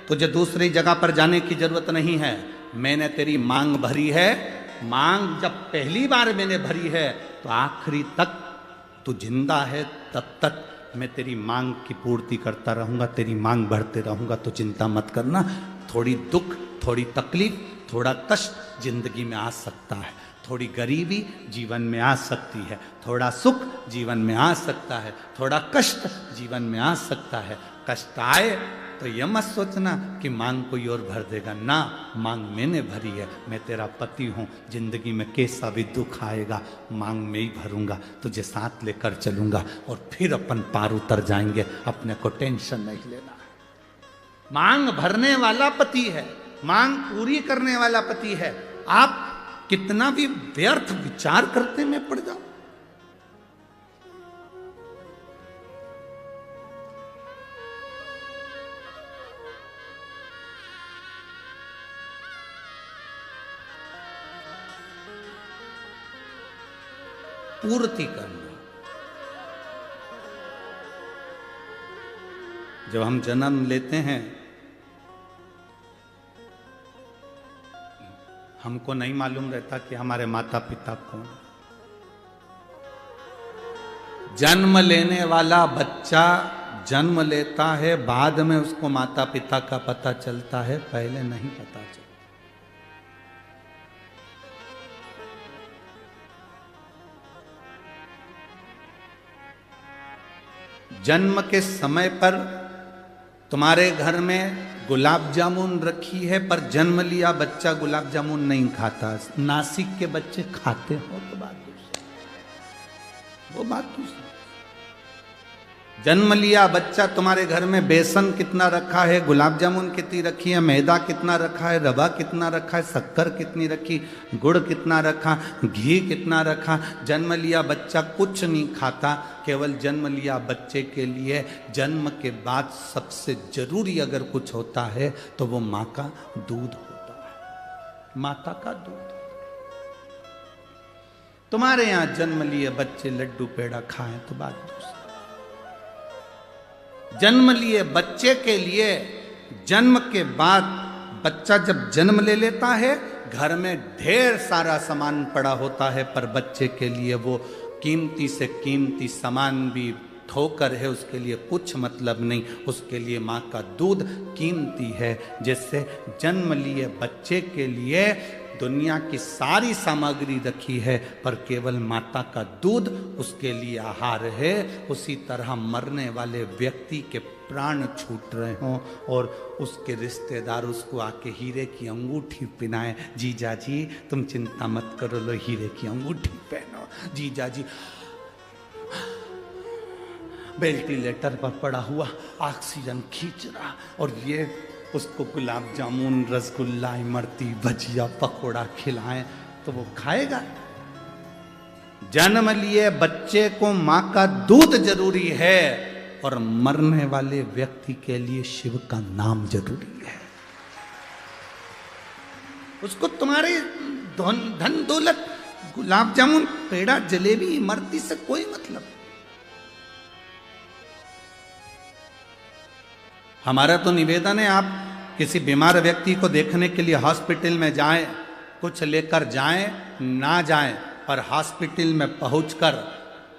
तुझे दूसरी जगह पर जाने की जरूरत नहीं है। मैंने तेरी मांग भरी है। मांग जब पहली बार मैंने भरी है तो आखिरी तक तू जिंदा है, तब तक मैं तेरी मांग की पूर्ति करता रहूंगा, तेरी मांग भरते रहूंगा। तो चिंता मत करना। थोड़ी दुख, थोड़ी तकलीफ, थोड़ा कष्ट जिंदगी में आ सकता है, थोड़ी गरीबी जीवन में आ सकती है, थोड़ा सुख जीवन में आ सकता है, थोड़ा कष्ट जीवन में आ सकता है। कष्ट आए तो यह मत सोचना कि मांग कोई और भर देगा। ना, मांग मैंने भरी है, मैं तेरा पति हूँ। जिंदगी में कैसा भी दुख आएगा, मांग मैं ही भरूंगा, तुझे साथ लेकर चलूंगा और फिर अपन पार उतर जाएंगे। अपने को टेंशन नहीं लेना। मांग भरने वाला पति है, मांग पूरी करने वाला पति है। आप कितना भी व्यर्थ विचार करते में पड़ जाओ। पूर्ति करना। जब हम जन्म लेते हैं, हमको नहीं मालूम रहता कि हमारे माता पिता कौन। जन्म लेने वाला बच्चा जन्म लेता है, बाद में उसको माता पिता का पता चलता है, पहले नहीं पता चलता। जन्म के समय पर तुम्हारे घर में गुलाब जामुन रखी है, पर जन्म लिया बच्चा गुलाब जामुन नहीं खाता। नासिक के बच्चे खाते हो तो बात दूसरी, वो बात दूसरी। जन्म लिया बच्चा, तुम्हारे घर में बेसन कितना रखा है, गुलाब जामुन कितनी रखी है, मैदा कितना रखा है, रवा कितना रखा है, शक्कर कितनी रखी, गुड़ कितना रखा, घी कितना रखा। जन्म लिया बच्चा कुछ नहीं खाता। केवल जन्म लिया बच्चे के लिए जन्म के बाद सबसे जरूरी अगर कुछ होता है तो वो माँ का दूध होता है, माता का दूध। तुम्हारे यहां जन्म लिए बच्चे लड्डू पेड़ा खाएं तो बात दूसरी। जन्म लिए बच्चे के लिए जन्म के बाद बच्चा जब जन्म ले लेता है, घर में ढेर सारा सामान पड़ा होता है, पर बच्चे के लिए वो कीमती से कीमती सामान भी ठोकर है, उसके लिए कुछ मतलब नहीं। उसके लिए माँ का दूध कीमती है। जैसे जन्म लिए बच्चे के लिए दुनिया की सारी सामग्री रखी है, पर केवल माता का दूध उसके लिए आहार है। उसी तरह मरने वाले व्यक्ति के प्राण छूट रहे हों और उसके रिश्तेदार उसको आके हीरे की अंगूठी पहनाए, जीजा जी तुम चिंता मत करो, लो हीरे की अंगूठी पहनो। जीजा जी वेंटिलेटर पर पड़ा हुआ ऑक्सीजन खींच रहा, और ये उसको गुलाब जामुन, रसगुल्ला, इमरती, भजिया, पकोड़ा खिलाएं तो वो खाएगा। जन्म लिए बच्चे को मां का दूध जरूरी है, और मरने वाले व्यक्ति के लिए शिव का नाम जरूरी है। उसको तुम्हारे धन दौलत, गुलाब जामुन, पेड़ा, जलेबी, इमरती से कोई मतलब। हमारा तो निवेदन है, आप किसी बीमार व्यक्ति को देखने के लिए हॉस्पिटल में जाएं, कुछ लेकर जाएं ना जाएं, पर हॉस्पिटल में पहुंचकर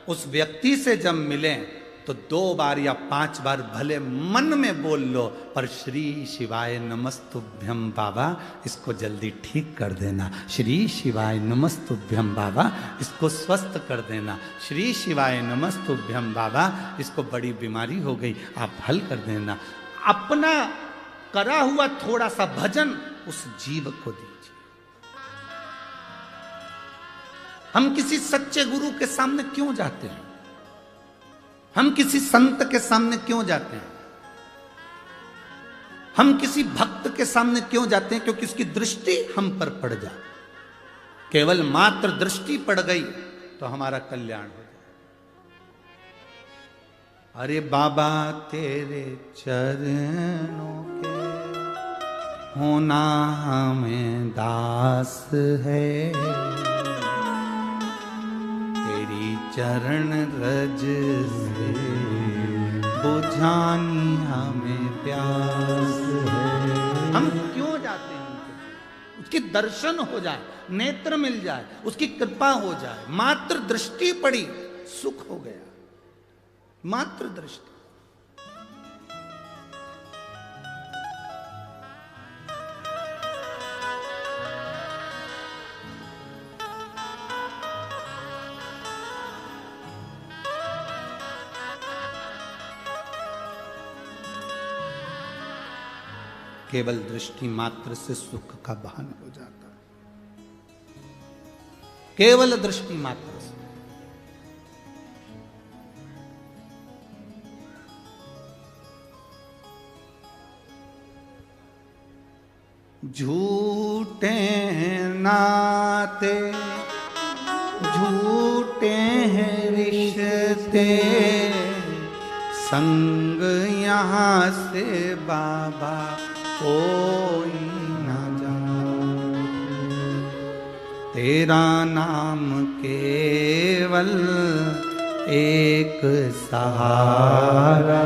उस व्यक्ति से जब मिलें तो 2 बार या 5 बार भले मन में बोल लो, पर श्री शिवाय नमस्तुभ्यम बाबा, इसको जल्दी ठीक कर देना। श्री शिवाय नमस्तुभ्यम बाबा, इसको स्वस्थ कर देना। श्री शिवाय नमस्तुभ्यम बाबा, इसको बड़ी बीमारी हो गई, आप हल कर देना। अपना करा हुआ थोड़ा सा भजन उस जीव को दीजिए। हम किसी सच्चे गुरु के सामने क्यों जाते हैं? हम किसी संत के सामने क्यों जाते हैं? हम किसी भक्त के सामने क्यों जाते हैं? क्योंकि उसकी दृष्टि हम पर पड़ जाए। केवल मात्र दृष्टि पड़ गई तो हमारा कल्याण हो जाए। अरे बाबा तेरे चरणों के होना हमें दास है, तेरी चरण रज से बुझानी हमें प्यास है। हम क्यों जाते हैं? उसके दर्शन हो जाए, नेत्र मिल जाए, उसकी कृपा हो जाए। मात्र दृष्टि पड़ी, सुख हो गया। मात्र दृष्टि। केवल दृष्टि मात्र से सुख का बहन हो जाता है। केवल दृष्टि मात्र से। झूठे नाते झूठे हैं रिश्ते, संग यहाँ से बाबा कोई न जाए। तेरा नाम केवल एक सहारा,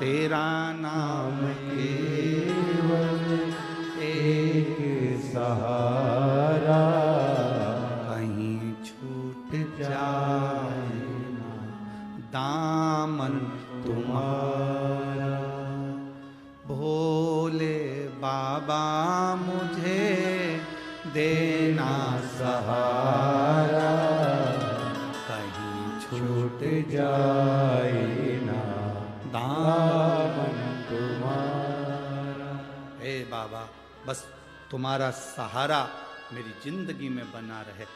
तेरा नाम केवल एक सहारा, कहीं छूट जाए ना दामन तुम्हारा। भोले बाबा मुझे देना सहारा, कहीं छूट जाए ना दामन तुम्हारा। हे बाबा, बस तुम्हारा सहारा मेरी जिंदगी में बना रहे।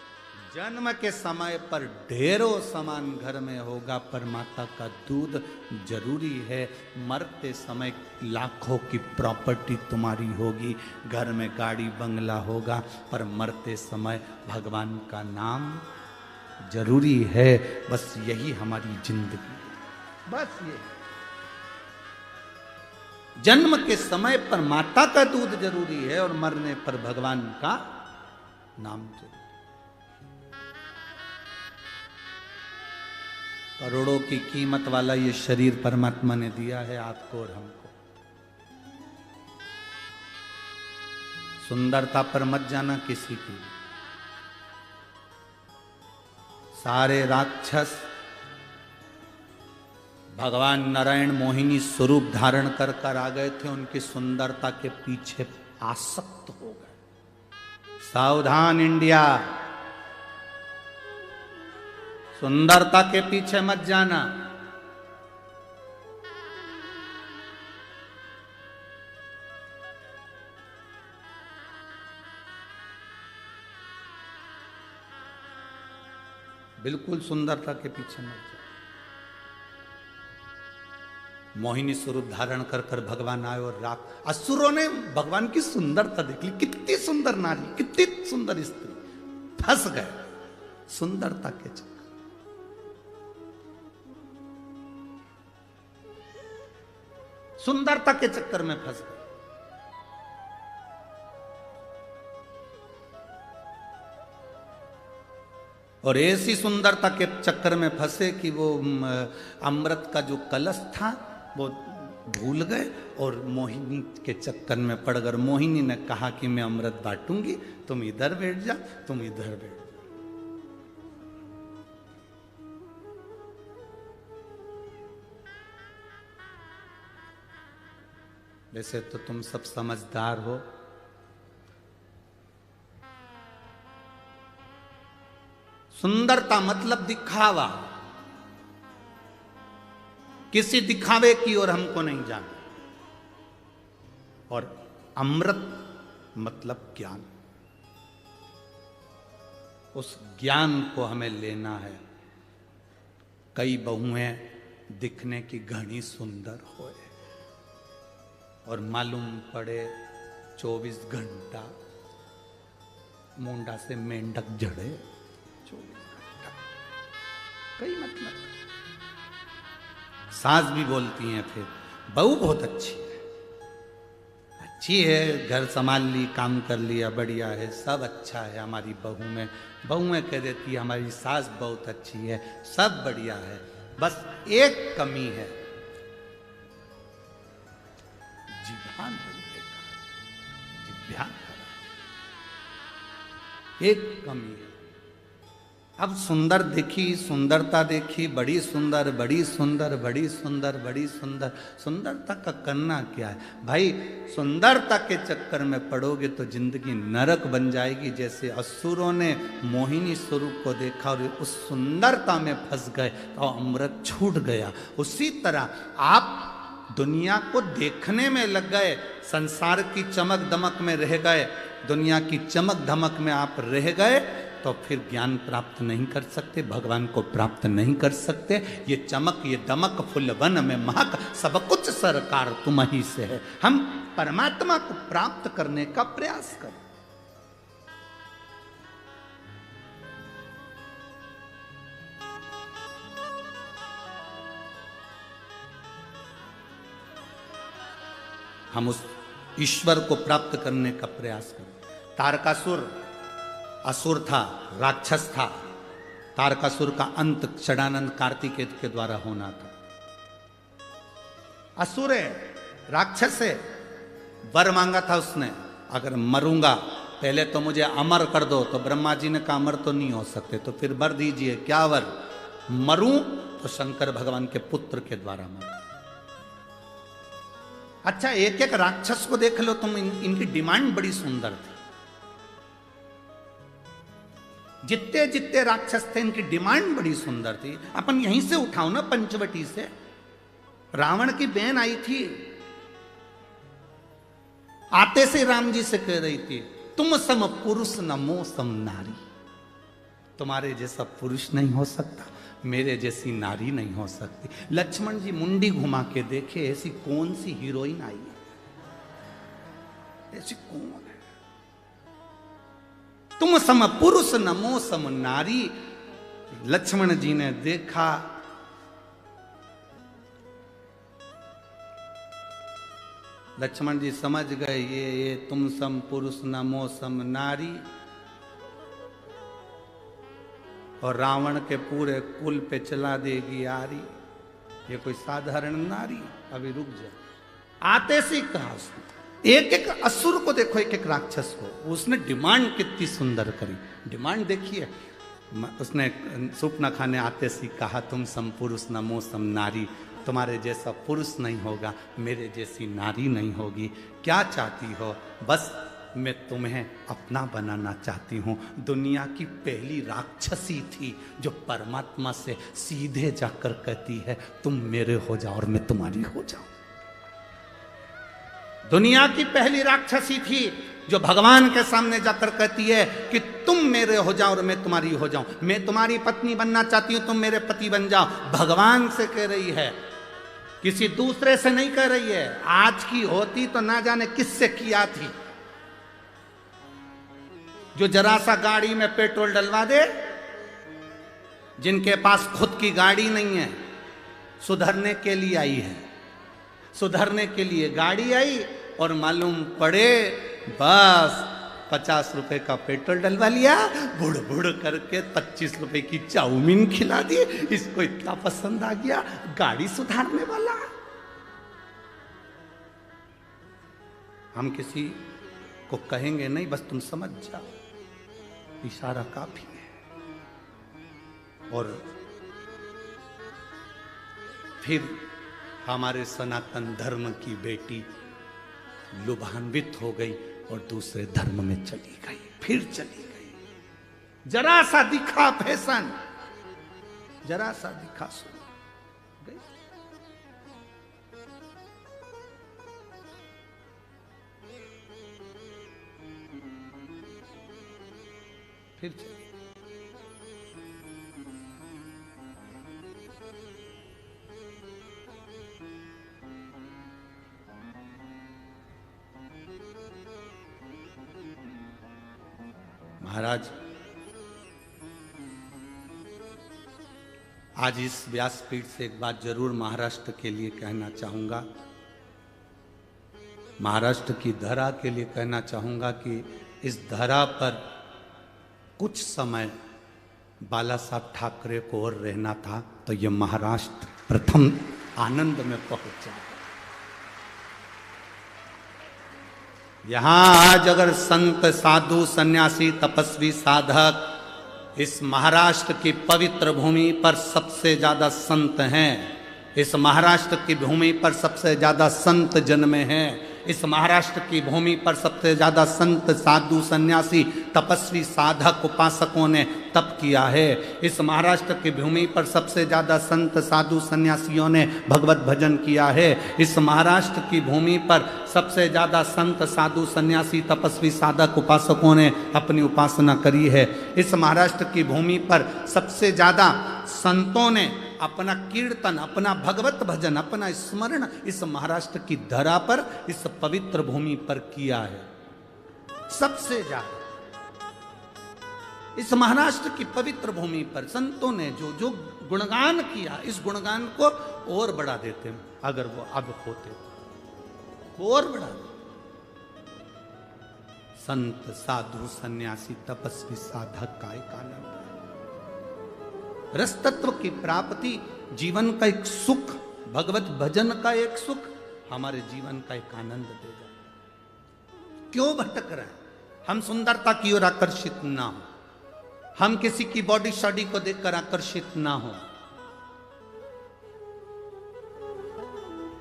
जन्म के समय पर ढेरों सामान घर में होगा, पर माता का दूध जरूरी है। मरते समय लाखों की प्रॉपर्टी तुम्हारी होगी, घर में गाड़ी बंगला होगा, पर मरते समय भगवान का नाम जरूरी है। बस यही हमारी जिंदगी है। बस ये जन्म के समय पर माता का दूध जरूरी है, और मरने पर भगवान का नाम जरूरी। करोड़ों की कीमत वाला ये शरीर परमात्मा ने दिया है आपको और हमको। सुंदरता पर मत जाना किसी की। सारे राक्षस भगवान नारायण मोहिनी स्वरूप धारण कर आ गए थे, उनकी सुंदरता के पीछे आसक्त हो गए। सावधान इंडिया, सुंदरता के पीछे मत जाना। बिल्कुल सुंदरता के पीछे मत जाओ। मोहिनी स्वरूप धारण कर कर भगवान आए और राख असुरों ने भगवान की सुंदरता देख ली, कितनी सुंदर नारी, कितनी सुंदर स्त्री, फंस गए सुंदरता के चक्कर। सुंदरता के चक्कर में फंस गए। और ऐसी सुंदरता के चक्कर में फंसे कि वो अमृत का जो कलश था वो भूल गए और मोहिनी के चक्कर में पड़ गए। मोहिनी ने कहा कि मैं अमृत बांटूंगी, तुम इधर बैठ जा, तुम इधर बैठ जा। वैसे तो तुम सब समझदार हो, सुंदरता मतलब दिखावा, किसी दिखावे की ओर हमको नहीं जाना। और अमृत मतलब ज्ञान, उस ज्ञान को हमें लेना है। कई बहुएं दिखने की घनी सुंदर होए और मालूम पड़े 24 घंटा मुंडा से मेंढक जड़े। 24 घंटा कई मतलब सास भी बोलती हैं फिर बहू बहुत अच्छी है, घर संभाल ली, काम कर लिया, बढ़िया है, सब अच्छा है हमारी बहू में। बहुएं कह देती है हमारी सास बहुत अच्छी है, सब बढ़िया है, बस एक कमी है, जिभान जिभ्या एक कमी है। अब सुंदर देखी, सुंदरता देखी, बड़ी सुंदर, बड़ी सुंदर, बड़ी सुंदर, बड़ी सुंदर। सुंदरता का करना क्या है भाई? सुंदरता के चक्कर में पड़ोगे तो जिंदगी नरक बन जाएगी। जैसे असुरों ने मोहिनी स्वरूप को देखा और उस सुंदरता में फंस गए तो अमृत छूट गया। उसी तरह आप दुनिया को देखने में लग गए, संसार की चमक दमक में रह गए, दुनिया की चमक धमक में आप रह गए तो फिर ज्ञान प्राप्त नहीं कर सकते, भगवान को प्राप्त नहीं कर सकते। ये चमक, ये दमक, फुलवन में महक, सब कुछ सरकार तुम ही से है। हम परमात्मा को प्राप्त करने का प्रयास करें। हम उस ईश्वर को प्राप्त करने का प्रयास करें। तारकासुर असुर था, राक्षस था। तारकासुर का अंत षडानंद कार्तिकेय के द्वारा होना था। असुर है, राक्षस है, वर मांगा था उसने, अगर मरूंगा पहले तो मुझे अमर कर दो। तो ब्रह्मा जी ने कहा अमर तो नहीं हो सकते, तो फिर वर दीजिए। क्या वर? मरूं तो शंकर भगवान के पुत्र के द्वारा मरूं। अच्छा, एक एक राक्षस को देख लो तुम, इनकी डिमांड बड़ी सुंदर थी। जितने जितने राक्षस थे इनकी डिमांड बड़ी सुंदर थी। अपन यहीं से उठाओ ना, पंचवटी से। रावण की बहन आई थी, आते से राम जी से कह रही थी तुम सम पुरुष न मो सम नारी। तुम्हारे जैसा पुरुष नहीं हो सकता, मेरे जैसी नारी नहीं हो सकती। लक्ष्मण जी मुंडी घुमा के देखे, ऐसी कौन सी हीरोइन आई है, ऐसी कौन है? तुम सम पुरुष नमो सम नारी। लक्ष्मण जी ने देखा, लक्ष्मण जी समझ गए ये तुम सम पुरुष नमो सम नारी और रावण के पूरे कुल पे चला देगी आरी। ये कोई साधारण नारी? अभी रुक जा। आते से कहा उसने, एक एक असुर को देखो, एक एक राक्षस को, उसने डिमांड कितनी सुंदर करी। डिमांड देखिए, उसने सुपनखा ने आते से कहा तुम सम पुरुष नमो सम नारी। तुम्हारे जैसा पुरुष नहीं होगा, मेरे जैसी नारी नहीं होगी। क्या चाहती हो? बस मैं तुम्हें अपना बनाना चाहती हूँ। दुनिया की पहली राक्षसी थी जो परमात्मा से सीधे जाकर कहती है तुम मेरे हो जाओ और मैं तुम्हारी हो जाऊं। दुनिया की पहली राक्षसी थी जो भगवान के सामने जाकर कहती है कि तुम मेरे हो जाओ और मैं तुम्हारी हो जाऊं। मैं तुम्हारी पत्नी बनना चाहती हूं, तुम मेरे पति बन जाओ। भगवान से कह रही है, किसी दूसरे से नहीं कह रही है। आज की होती तो ना जाने किससे किया थी, जो जरा सा गाड़ी में पेट्रोल डलवा दे, जिनके पास खुद की गाड़ी नहीं है, सुधरने के लिए आई है, सुधरने के लिए गाड़ी आई और मालूम पड़े बस 50 रुपए का पेट्रोल डलवा लिया, बुड़ बुड़ करके 25 रुपए की चाउमीन खिला दी। इसको इतना पसंद आ गया, गाड़ी सुधारने वाला। हम किसी को कहेंगे नहीं, बस तुम समझ जाओ, इशारा काफी है। और फिर हमारे सनातन धर्म की बेटी लुभान्वित हो गई और दूसरे धर्म में चली गई, फिर चली गई। जरा सा दिखा फैशन, जरा सा दिखा सुन गई। फिर चली। महाराज, आज इस व्यासपीठ से एक बात जरूर महाराष्ट्र के लिए कहना चाहूंगा, महाराष्ट्र की धरा के लिए कहना चाहूंगा कि इस धरा पर कुछ समय बाला साहब ठाकरे को और रहना था तो ये महाराष्ट्र प्रथम आनंद में पहुंचा। यहां आज अगर संत साधु सन्यासी तपस्वी साधक इस महाराष्ट्र की पवित्र भूमि पर सबसे ज्यादा संत हैं, इस महाराष्ट्र की भूमि पर सबसे ज्यादा संत जन्मे हैं, इस महाराष्ट्र की भूमि पर सबसे ज्यादा संत साधु सन्यासी तपस्वी साधक उपासकों ने तप किया है, इस महाराष्ट्र की भूमि पर सबसे ज्यादा संत साधु सन्यासियों ने भगवत भजन किया है, इस महाराष्ट्र की भूमि पर सबसे ज्यादा संत साधु सन्यासी तपस्वी साधक उपासकों ने अपनी उपासना करी है, इस महाराष्ट्र की भूमि पर सबसे ज्यादा संतों ने अपना कीर्तन, अपना भगवत भजन, अपना स्मरण इस महाराष्ट्र की धरा पर, इस पवित्र भूमि पर किया है। सबसे ज्यादा इस महाराष्ट्र की पवित्र भूमि पर संतों ने जो जो गुणगान किया, इस गुणगान को और बढ़ा देते हैं अगर वो अब होते तो और बढ़ा देते। संत साधु सन्यासी तपस्वी साधक का एक आनंद है। रस तत्व की प्राप्ति जीवन का एक सुख, भगवत भजन का एक सुख हमारे जीवन का एक आनंद देगा। क्यों भटक रहे हैं? हम सुंदरता की ओर आकर्षित ना हो, हम किसी की बॉडी शॉडी को देखकर आकर्षित ना हो।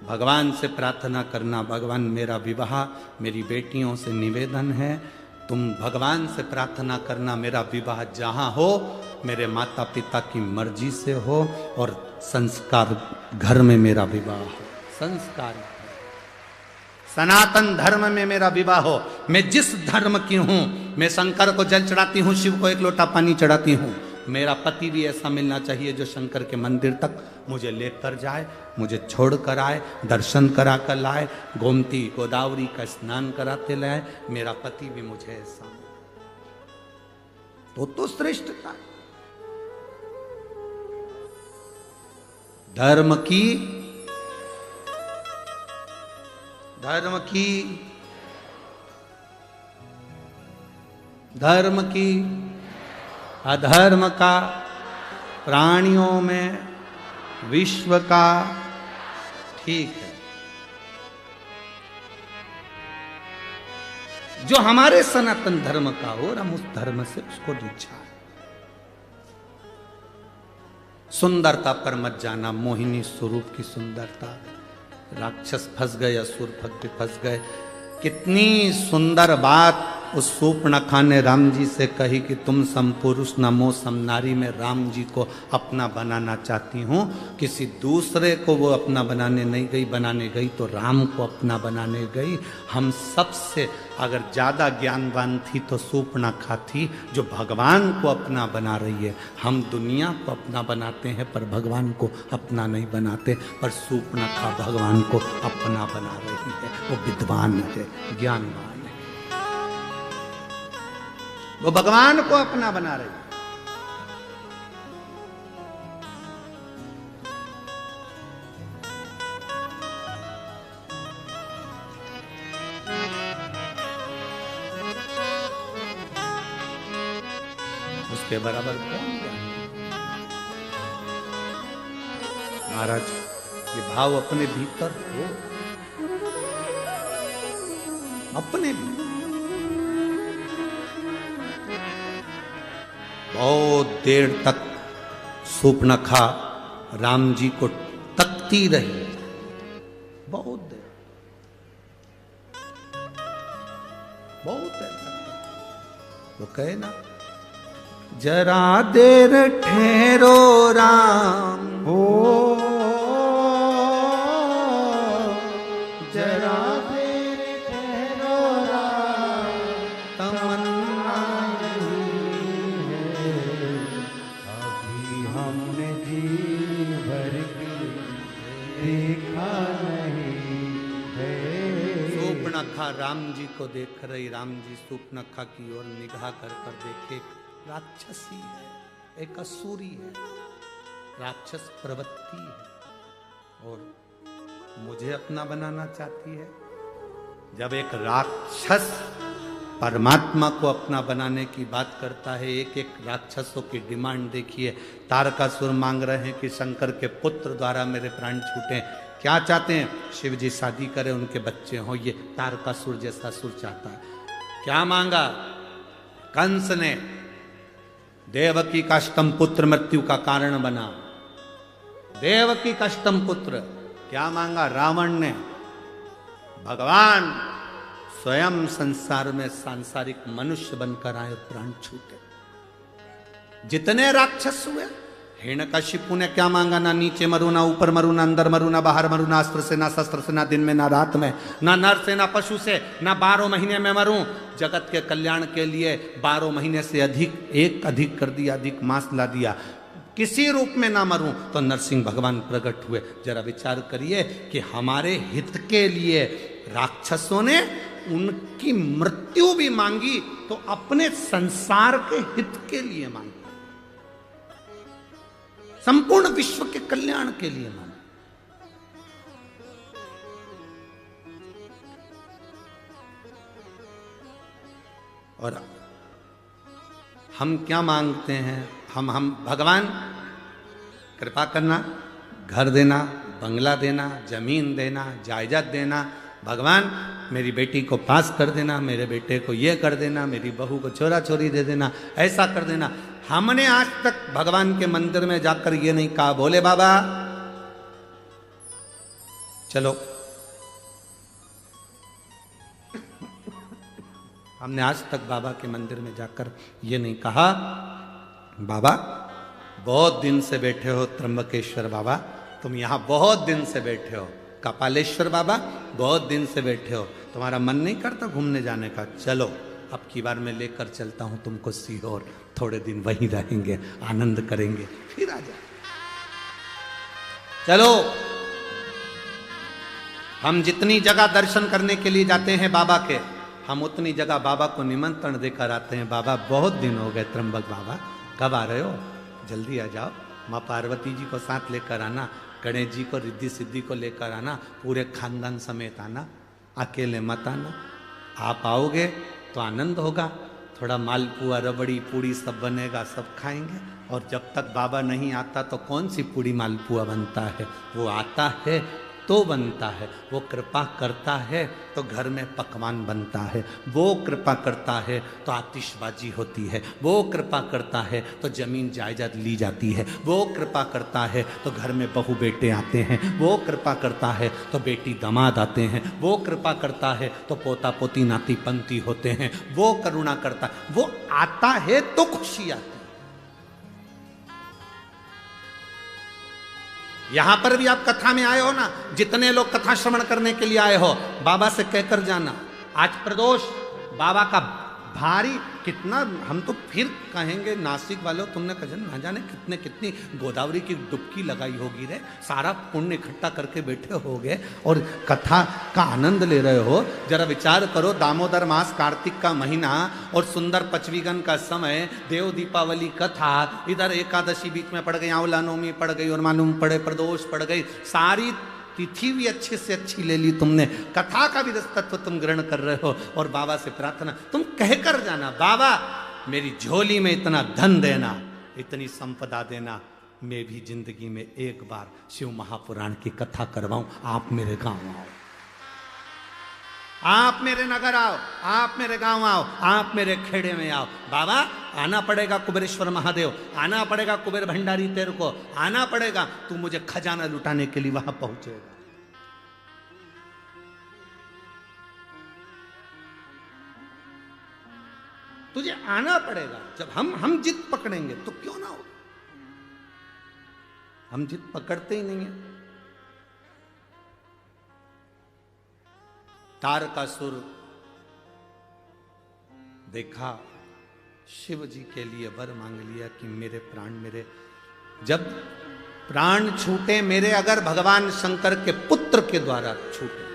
भगवान से प्रार्थना करना, भगवान मेरा विवाह मेरी बेटियों से निवेदन है, तुम भगवान से प्रार्थना करना मेरा विवाह जहां हो मेरे माता पिता की मर्जी से हो और संस्कार घर में मेरा विवाह हो, संस्कार सनातन धर्म में मेरा विवाह हो। मैं जिस धर्म की हूं, मैं शंकर को जल चढ़ाती हूं, शिव को एक लोटा पानी चढ़ाती हूं, मेरा पति भी ऐसा मिलना चाहिए जो शंकर के मंदिर तक मुझे लेकर जाए, मुझे छोड़ कर आए, दर्शन करा कर लाए, गोमती गोदावरी का स्नान कराते लाए। मेरा पति भी मुझे ऐसा तो श्रेष्ठता। धर्म की अधर्म का, प्राणियों में, विश्व का, ठीक है। जो हमारे सनातन धर्म का हो और हम उस धर्म से उसको रिझा है। सुंदरता पर मत जाना, मोहिनी स्वरूप की सुंदरता। राक्षस फंस गए, असुर फंस गए, कितनी सुंदर बात उस शूर्पणखा ने राम जी से कही कि तुम सम पुरुष नमो सम नारी, में राम जी को अपना बनाना चाहती हूँ। किसी दूसरे को वो अपना बनाने नहीं गई, बनाने गई तो राम को अपना बनाने गई। हम सबसे अगर ज़्यादा ज्ञानवान थी तो शूर्पणखा थी, जो भगवान को अपना बना रही है। हम दुनिया को अपना बनाते हैं पर भगवान को अपना नहीं बनाते, पर शूर्पणखा भगवान को अपना बना रही है। वो विद्वान है, ज्ञानवान है, वो भगवान को अपना बना रही है। उसके बराबर कौन है महाराज? ये भाव अपने भीतर हो, अपने भीतर। बहुत देर तक शूर्पणखा राम जी को तकती रही, बहुत देर, बहुत देर तक। वो कहे ना, जरा देर ठहरो राम हो, जरा देर ठहरो राम, तमन्ना नहीं है अभी हमने जी भर के देखा नहीं है। शूर्पणखा राम जी को देख रही, राम जी शूर्पणखा की ओर निगाह कर कर देखे। राक्षसी है, एक असुरी है, राक्षस प्रवृत्ति है और मुझे अपना बनाना चाहती है। जब एक राक्षस परमात्मा को अपना बनाने की बात करता है, एक एक राक्षसों की डिमांड देखिए। तारकासुर मांग रहे हैं कि शंकर के पुत्र द्वारा मेरे प्राण छूटे। क्या चाहते हैं? शिव जी शादी करें, उनके बच्चे हों। ये तारकासुर जैसा सुर चाहता है। क्या मांगा? कंस ने देवकी का अष्टम पुत्र मृत्यु का कारण बना। देवकी का अष्टम पुत्र। क्या मांगा? रावण ने। भगवान स्वयं संसार में सांसारिक मनुष्य बनकर आए और प्राण छूटे। जितने राक्षस हुए, हिरण्यकशिपु ने क्या मांगा? ना नीचे मरू, ना ऊपर मरू, ना अंदर मरू, ना बाहर मरू, ना अस्त्र से, ना शस्त्र से, ना दिन में, ना रात में, ना नर से, ना पशु से, ना 12 महीने में मरूं। जगत के कल्याण के लिए 12 महीने से अधिक कर दिया, अधिक मास ला दिया। किसी रूप में ना मरूं तो नरसिंह भगवान प्रकट हुए। जरा विचार करिए कि हमारे हित के लिए राक्षसों ने उनकी मृत्यु भी मांगी तो अपने संसार के हित के लिए मांगी, संपूर्ण विश्व के कल्याण के लिए मांगी। और हम क्या मांगते हैं? हम भगवान कृपा करना, घर देना, बंगला देना, जमीन देना, जायदाद देना। भगवान मेरी बेटी को पास कर देना, मेरे बेटे को ये कर देना, मेरी बहू को छोरा छोरी दे देना, ऐसा कर देना। हमने आज तक भगवान के मंदिर में जाकर ये नहीं कहा, भोले बाबा चलो। हमने आज तक बाबा के मंदिर में जाकर ये नहीं कहा, बाबा बहुत दिन से बैठे हो, त्र्यंबकेश्वर बाबा तुम यहाँ बहुत दिन से बैठे हो, कपालेश्वर बाबा बहुत दिन से बैठे हो, तुम्हारा मन नहीं करता घूमने जाने का? चलो अब की बार मैं लेकर चलता हूँ तुमको सीहोर, थोड़े दिन वहीं रहेंगे, आनंद करेंगे, फिर आ जाए। चलो हम जितनी जगह दर्शन करने के लिए जाते हैं बाबा के, हम उतनी जगह बाबा को निमंत्रण देकर आते हैं। बाबा बहुत दिन हो गए, त्र्यंबक बाबा कब आ रहे हो? जल्दी आ जाओ। माँ पार्वती जी को साथ लेकर आना, गणेश जी को, रिद्धि सिद्धि को लेकर आना, पूरे खानदान समेत आना, अकेले मत आना। आप आओगे तो आनंद होगा, थोड़ा मालपुआ, रबड़ी, पूड़ी सब बनेगा, सब खाएंगे। और जब तक बाबा नहीं आता तो कौन सी पूड़ी मालपुआ बनता है? वो आता है तो बनता है। वो कृपा करता है तो घर में पकवान बनता है, वो कृपा करता है तो आतिशबाजी होती है, वो कृपा करता है तो जमीन जायदाद ली जाती है, वो कृपा करता है तो घर में बहू बेटे आते हैं, वो कृपा करता है तो बेटी दामाद आते हैं, वो कृपा करता है तो पोता पोती नाती पंती होते हैं, वो करुणा करता, वो आता है तो खुशी आती है। यहां पर भी आप कथा में आए हो ना, जितने लोग कथा श्रवण करने के लिए आए हो, बाबा से कहकर जाना आज प्रदोष बाबा का भारी कितना, हम तो फिर कहेंगे नासिक वालों तुमने कजन ना जाने कितने कितनी गोदावरी की डुबकी लगाई होगी रे, सारा पुण्य इकट्ठा करके बैठे होगे और कथा का आनंद ले रहे हो। जरा विचार करो, दामोदर मास कार्तिक का महीना और सुंदर पचवीगन का समय, देव दीपावली कथा, इधर एकादशी बीच में पड़ गई, आंवला नवमी पड़ गई और मालूम पड़े प्रदोष पड़ गई, सारी तिथि भी अच्छे से अच्छी ले ली तुमने, कथा का भी तत्व तुम ग्रहण कर रहे हो और बाबा से प्रार्थना तुम कहकर जाना, बाबा मेरी झोली में इतना धन देना, इतनी संपदा देना, मैं भी जिंदगी में एक बार शिव महापुराण की कथा करवाऊं, आप मेरे गांव आओ, आप मेरे नगर आओ, आप मेरे गांव आओ, आप मेरे खेड़े में आओ। बाबा आना पड़ेगा कुबेरेश्वर महादेव, आना पड़ेगा कुबेर भंडारी तेरे को, आना पड़ेगा, तू मुझे खजाना लुटाने के लिए वहां पहुंचेगा। तुझे आना पड़ेगा। जब हम जिद पकड़ेंगे तो क्यों ना हो, हम जिद पकड़ते ही नहीं है। तारकासुर देखा, शिव जी के लिए वर मांग लिया कि मेरे प्राण, मेरे जब प्राण छूटे मेरे, अगर भगवान शंकर के पुत्र के द्वारा छूटे।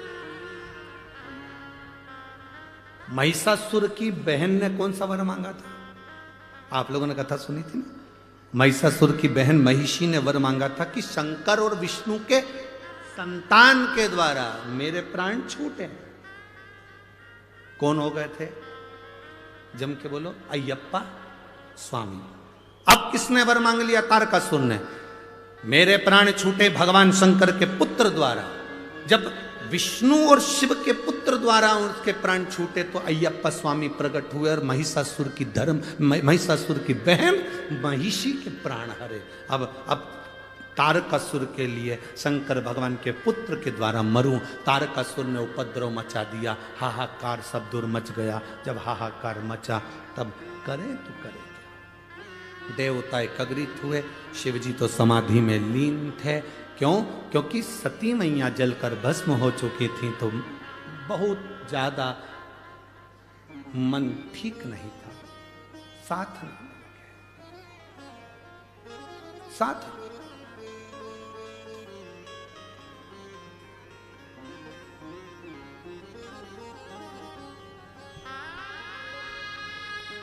महिषासुर की बहन ने कौन सा वर मांगा था, आप लोगों ने कथा सुनी थी ना, महिषासुर की बहन महिषी ने वर मांगा था कि शंकर और विष्णु के संतान के द्वारा मेरे प्राण छूटे। कौन हो गए थे, जम के बोलो, अय्यप्पा स्वामी। अब किसने वर मांग लिया, तारकासुर ने, मेरे प्राण छूटे भगवान शंकर के पुत्र द्वारा। जब विष्णु और शिव के पुत्र द्वारा उसके प्राण छूटे तो अय्यप्पा स्वामी प्रकट हुए और महिषासुर की बहन महिषी के प्राण हरे। अब तारकासुर के लिए शंकर भगवान के पुत्र के द्वारा मरूं, तारकासुर ने उपद्रव मचा दिया, हाहाकार सब दूर मच गया। जब हाहाकार मचा तब करे तो करे क्या, देवता एकत्रित हुए, शिव जी तो समाधि में लीन थे। क्यों? क्योंकि सती मैया जलकर भस्म हो चुकी थी, तो बहुत ज्यादा मन ठीक नहीं था, साथ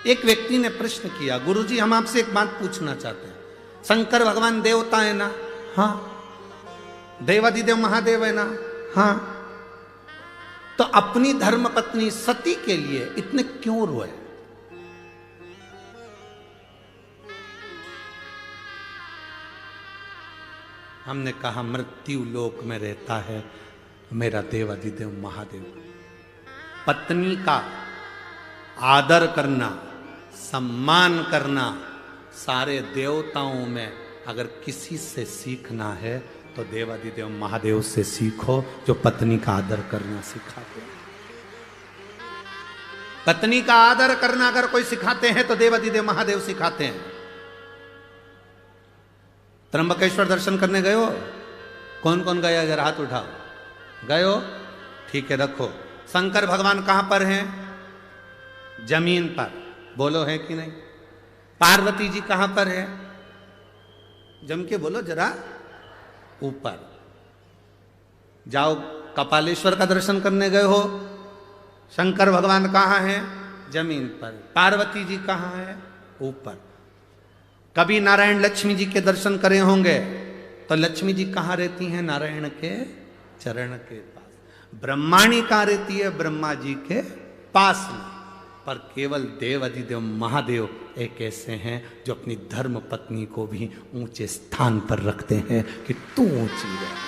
एक व्यक्ति ने प्रश्न किया, गुरुजी हम आपसे एक बात पूछना चाहते हैं, शंकर भगवान देवता है ना? हाँ। देवादिदेव महादेव है ना? हाँ। तो अपनी धर्म पत्नी सती के लिए इतने क्यों रोए? हमने कहा मृत्यु लोक में रहता है मेरा देवादिदेव महादेव। पत्नी का आदर करना, सम्मान करना, सारे देवताओं में अगर किसी से सीखना है तो देवादिदेव महादेव से सीखो, जो पत्नी का आदर करना सिखाते हैं। पत्नी का आदर करना अगर कोई सिखाते हैं तो देवादिदेव महादेव सिखाते हैं। त्र्यंबकेश्वर दर्शन करने गए हो? कौन कौन गया, जरा हाथ उठाओ। गए हो? ठीक है, रखो। शंकर भगवान कहां पर हैं? जमीन पर, बोलो है कि नहीं? पार्वती जी कहां पर है? जम के बोलो जरा, ऊपर। जाओ, कपालेश्वर का दर्शन करने गए हो, शंकर भगवान कहां है? जमीन पर। पार्वती जी कहां है? ऊपर। कभी नारायण लक्ष्मी जी के दर्शन करे होंगे तो लक्ष्मी जी कहां रहती हैं? नारायण के चरण के पास। ब्रह्माणी कहां रहती है? ब्रह्मा जी के पास में। पर केवल देवादिदेव महादेव एक ऐसे हैं जो अपनी धर्म पत्नी को भी ऊंचे स्थान पर रखते हैं कि तू ऊंची रहे।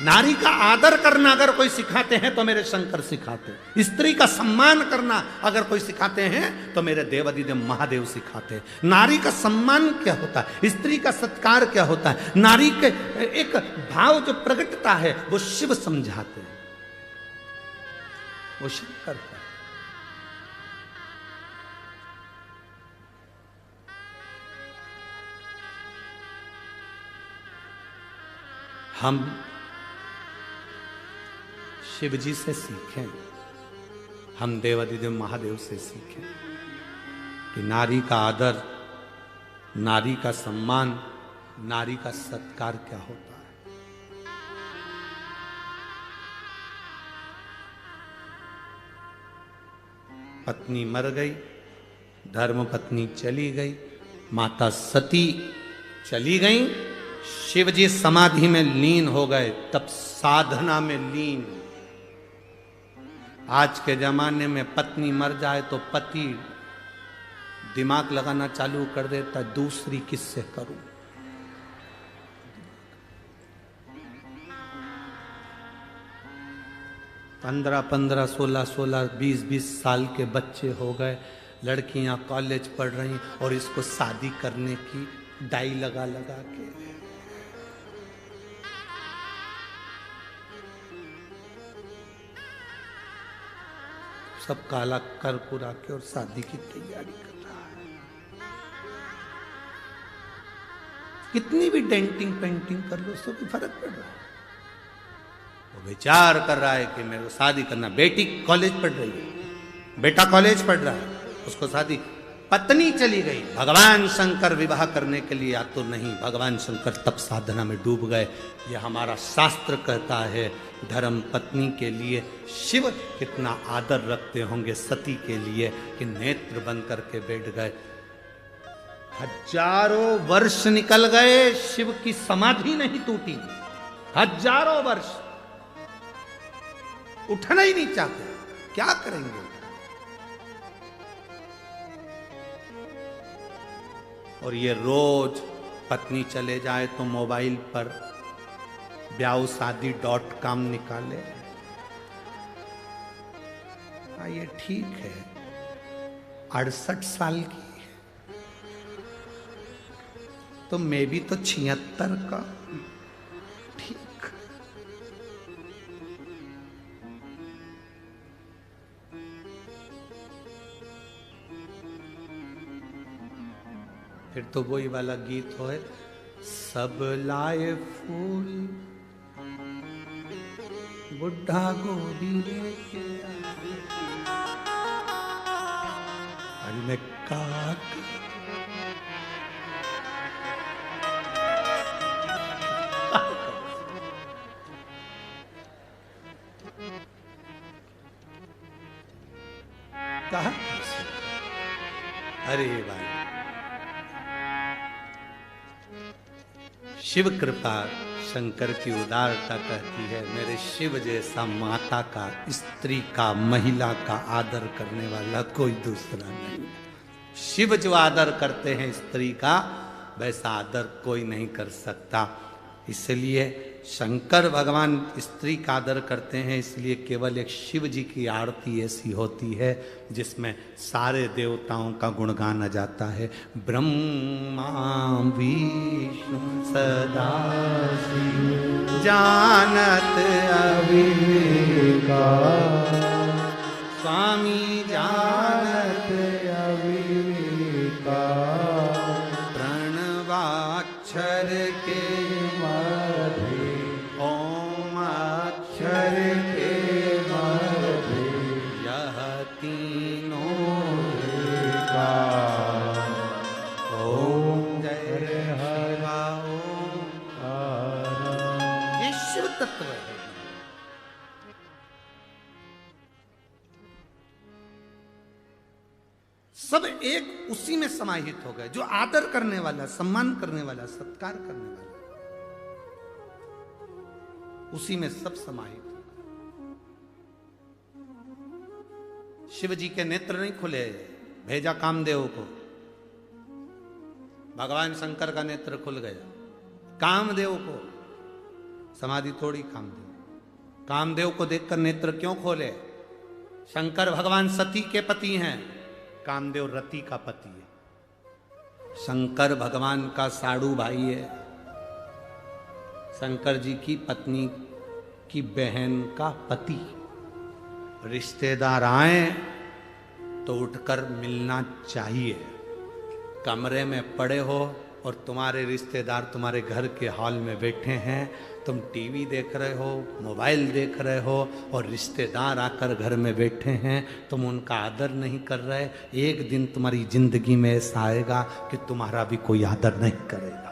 नारी का आदर करना अगर कोई सिखाते हैं तो मेरे शंकर सिखाते। स्त्री का सम्मान करना अगर कोई सिखाते हैं तो मेरे देवादिदेव महादेव सिखाते। नारी का सम्मान क्या होता है, स्त्री का सत्कार क्या होता है, नारी के एक भाव जो प्रकटता है वो शिव समझाते हैं, वो शंकर का। हम शिव जी से सीखें, हम देवादिदेव महादेव से सीखें कि नारी का आदर, नारी का सम्मान, नारी का सत्कार क्या होता है। पत्नी मर गई, धर्म पत्नी चली गई, माता सती चली गई, शिव जी समाधि में लीन हो गए, तब साधना में लीन। आज के जमाने में पत्नी मर जाए तो पति दिमाग लगाना चालू कर देता, दूसरी किससे करूं। पंद्रह 16 20 साल के बच्चे हो गए, लड़कियां कॉलेज पढ़ रही और इसको शादी करने की डाई लगा लगा के। सब काला कर कुरा के और शादी की तैयारी कर रहा है। कितनी भी डेंटिंग पेंटिंग कर लो, उससे कोई फर्क पड़ रहा है। वो विचार कर रहा है कि मेरे को शादी करना। बेटी कॉलेज पढ़ रही है, बेटा कॉलेज पढ़ रहा है, उसको शादी। पत्नी चली गई, भगवान शंकर विवाह करने के लिए आतुर नहीं, भगवान शंकर तप साधना में डूब गए। ये हमारा शास्त्र कहता है। धर्म पत्नी के लिए शिव कितना आदर रखते होंगे सती के लिए कि नेत्र बंद करके बैठ गए। हजारों वर्ष निकल गए, शिव की समाधि नहीं टूटी। हजारों वर्ष उठना ही नहीं चाहते, क्या करेंगे। और ये रोज पत्नी चले जाए तो मोबाइल पर ब्याहशादी.com निकाले। ये ठीक है, 68 साल की तो मैं भी तो 76 का। ठीक, फिर तो वही वाला गीत हो, सब लाए फूल बुढ़ा गोदी लेके अरे मैं कहा अरे भाई, शिव कृपा शंकर की उदारता कहती है, मेरे शिव जैसा माता का, स्त्री का, महिला का आदर करने वाला कोई दूसरा नहीं। शिव जो आदर करते हैं स्त्री का, वैसा आदर कोई नहीं कर सकता। इसलिए शंकर भगवान स्त्री का आदर करते हैं, इसलिए केवल एक शिव जी की आरती ऐसी होती है जिसमें सारे देवताओं का गुणगान आ जाता है। ब्रह्मा विष्णु सदा शिव जानत अविवेका, स्वामी जानत अविवेका, प्रणवाक्षर के तत्व है। सब एक उसी में समाहित हो गए, जो आदर करने वाला, सम्मान करने वाला, सत्कार करने वाला, उसी में सब समाहित हो गए। शिव जी के नेत्र नहीं खुले, भेजा कामदेव को, भगवान शंकर का नेत्र खुल गया। कामदेव को समाधि तोड़ी कामदेव। कामदेव को देखकर नेत्र क्यों खोले? शंकर भगवान सती के पति हैं, कामदेव रति का पति है। शंकर भगवान का साड़ू भाई है, शंकर जी की पत्नी की बहन का पति। रिश्तेदार आए तो उठकर मिलना चाहिए। कमरे में पड़े हो और तुम्हारे रिश्तेदार तुम्हारे घर के हॉल में बैठे हैं, तुम टीवी देख रहे हो, मोबाइल देख रहे हो और रिश्तेदार आकर घर में बैठे हैं, तुम उनका आदर नहीं कर रहे। एक दिन तुम्हारी जिंदगी में ऐसा आएगा कि तुम्हारा भी कोई आदर नहीं करेगा।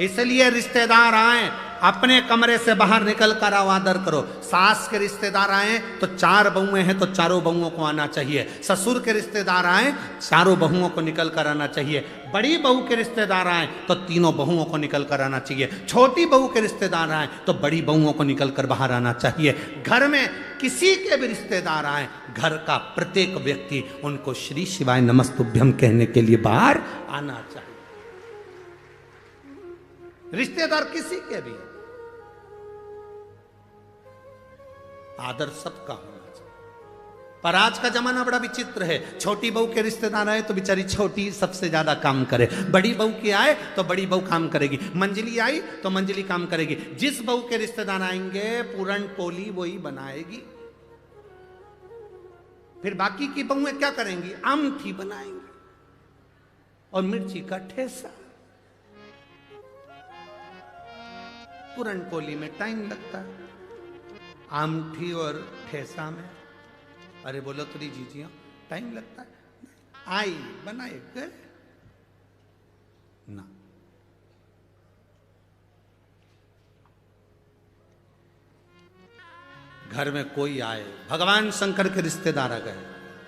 इसलिए रिश्तेदार आए अपने कमरे से बाहर निकल कर आओ, आदर करो। सास के रिश्तेदार आए तो 4 बहुएं हैं तो चारों बहुओं को आना चाहिए। ससुर के रिश्तेदार आए चारों बहुओं को निकल कर आना चाहिए। बड़ी बहू के रिश्तेदार आए तो तीनों बहुओं को निकल कर आना चाहिए। छोटी बहू के रिश्तेदार आए तो बड़ी बहुओं को निकल कर बाहर आना चाहिए। घर में किसी के भी रिश्तेदार आए, घर का प्रत्येक व्यक्ति उनको श्री शिवाय नमस्तुभ्यम कहने के लिए बाहर आना चाहिए। रिश्तेदार किसी के भी, आदर सबका होना चाहिए। पर आज का जमाना बड़ा विचित्र है। छोटी बहू के रिश्तेदार आए तो बेचारी छोटी सबसे ज्यादा काम करे, बड़ी बहू के आए तो बड़ी बहू काम करेगी, मंजली आई तो मंजली काम करेगी। जिस बहू के रिश्तेदार आएंगे पूरन पोली वही बनाएगी। फिर बाकी की बहुएं क्या करेंगी? आमठी बनाएंगी और मिर्ची का ठेसा। पूरन पोली में टाइम लगता है, आमठी और ठेसा में अरे बोलो तो जीजिया टाइम लगता है। आई बनाए गए ना। घर में कोई आए, भगवान शंकर के रिश्तेदार आ गए,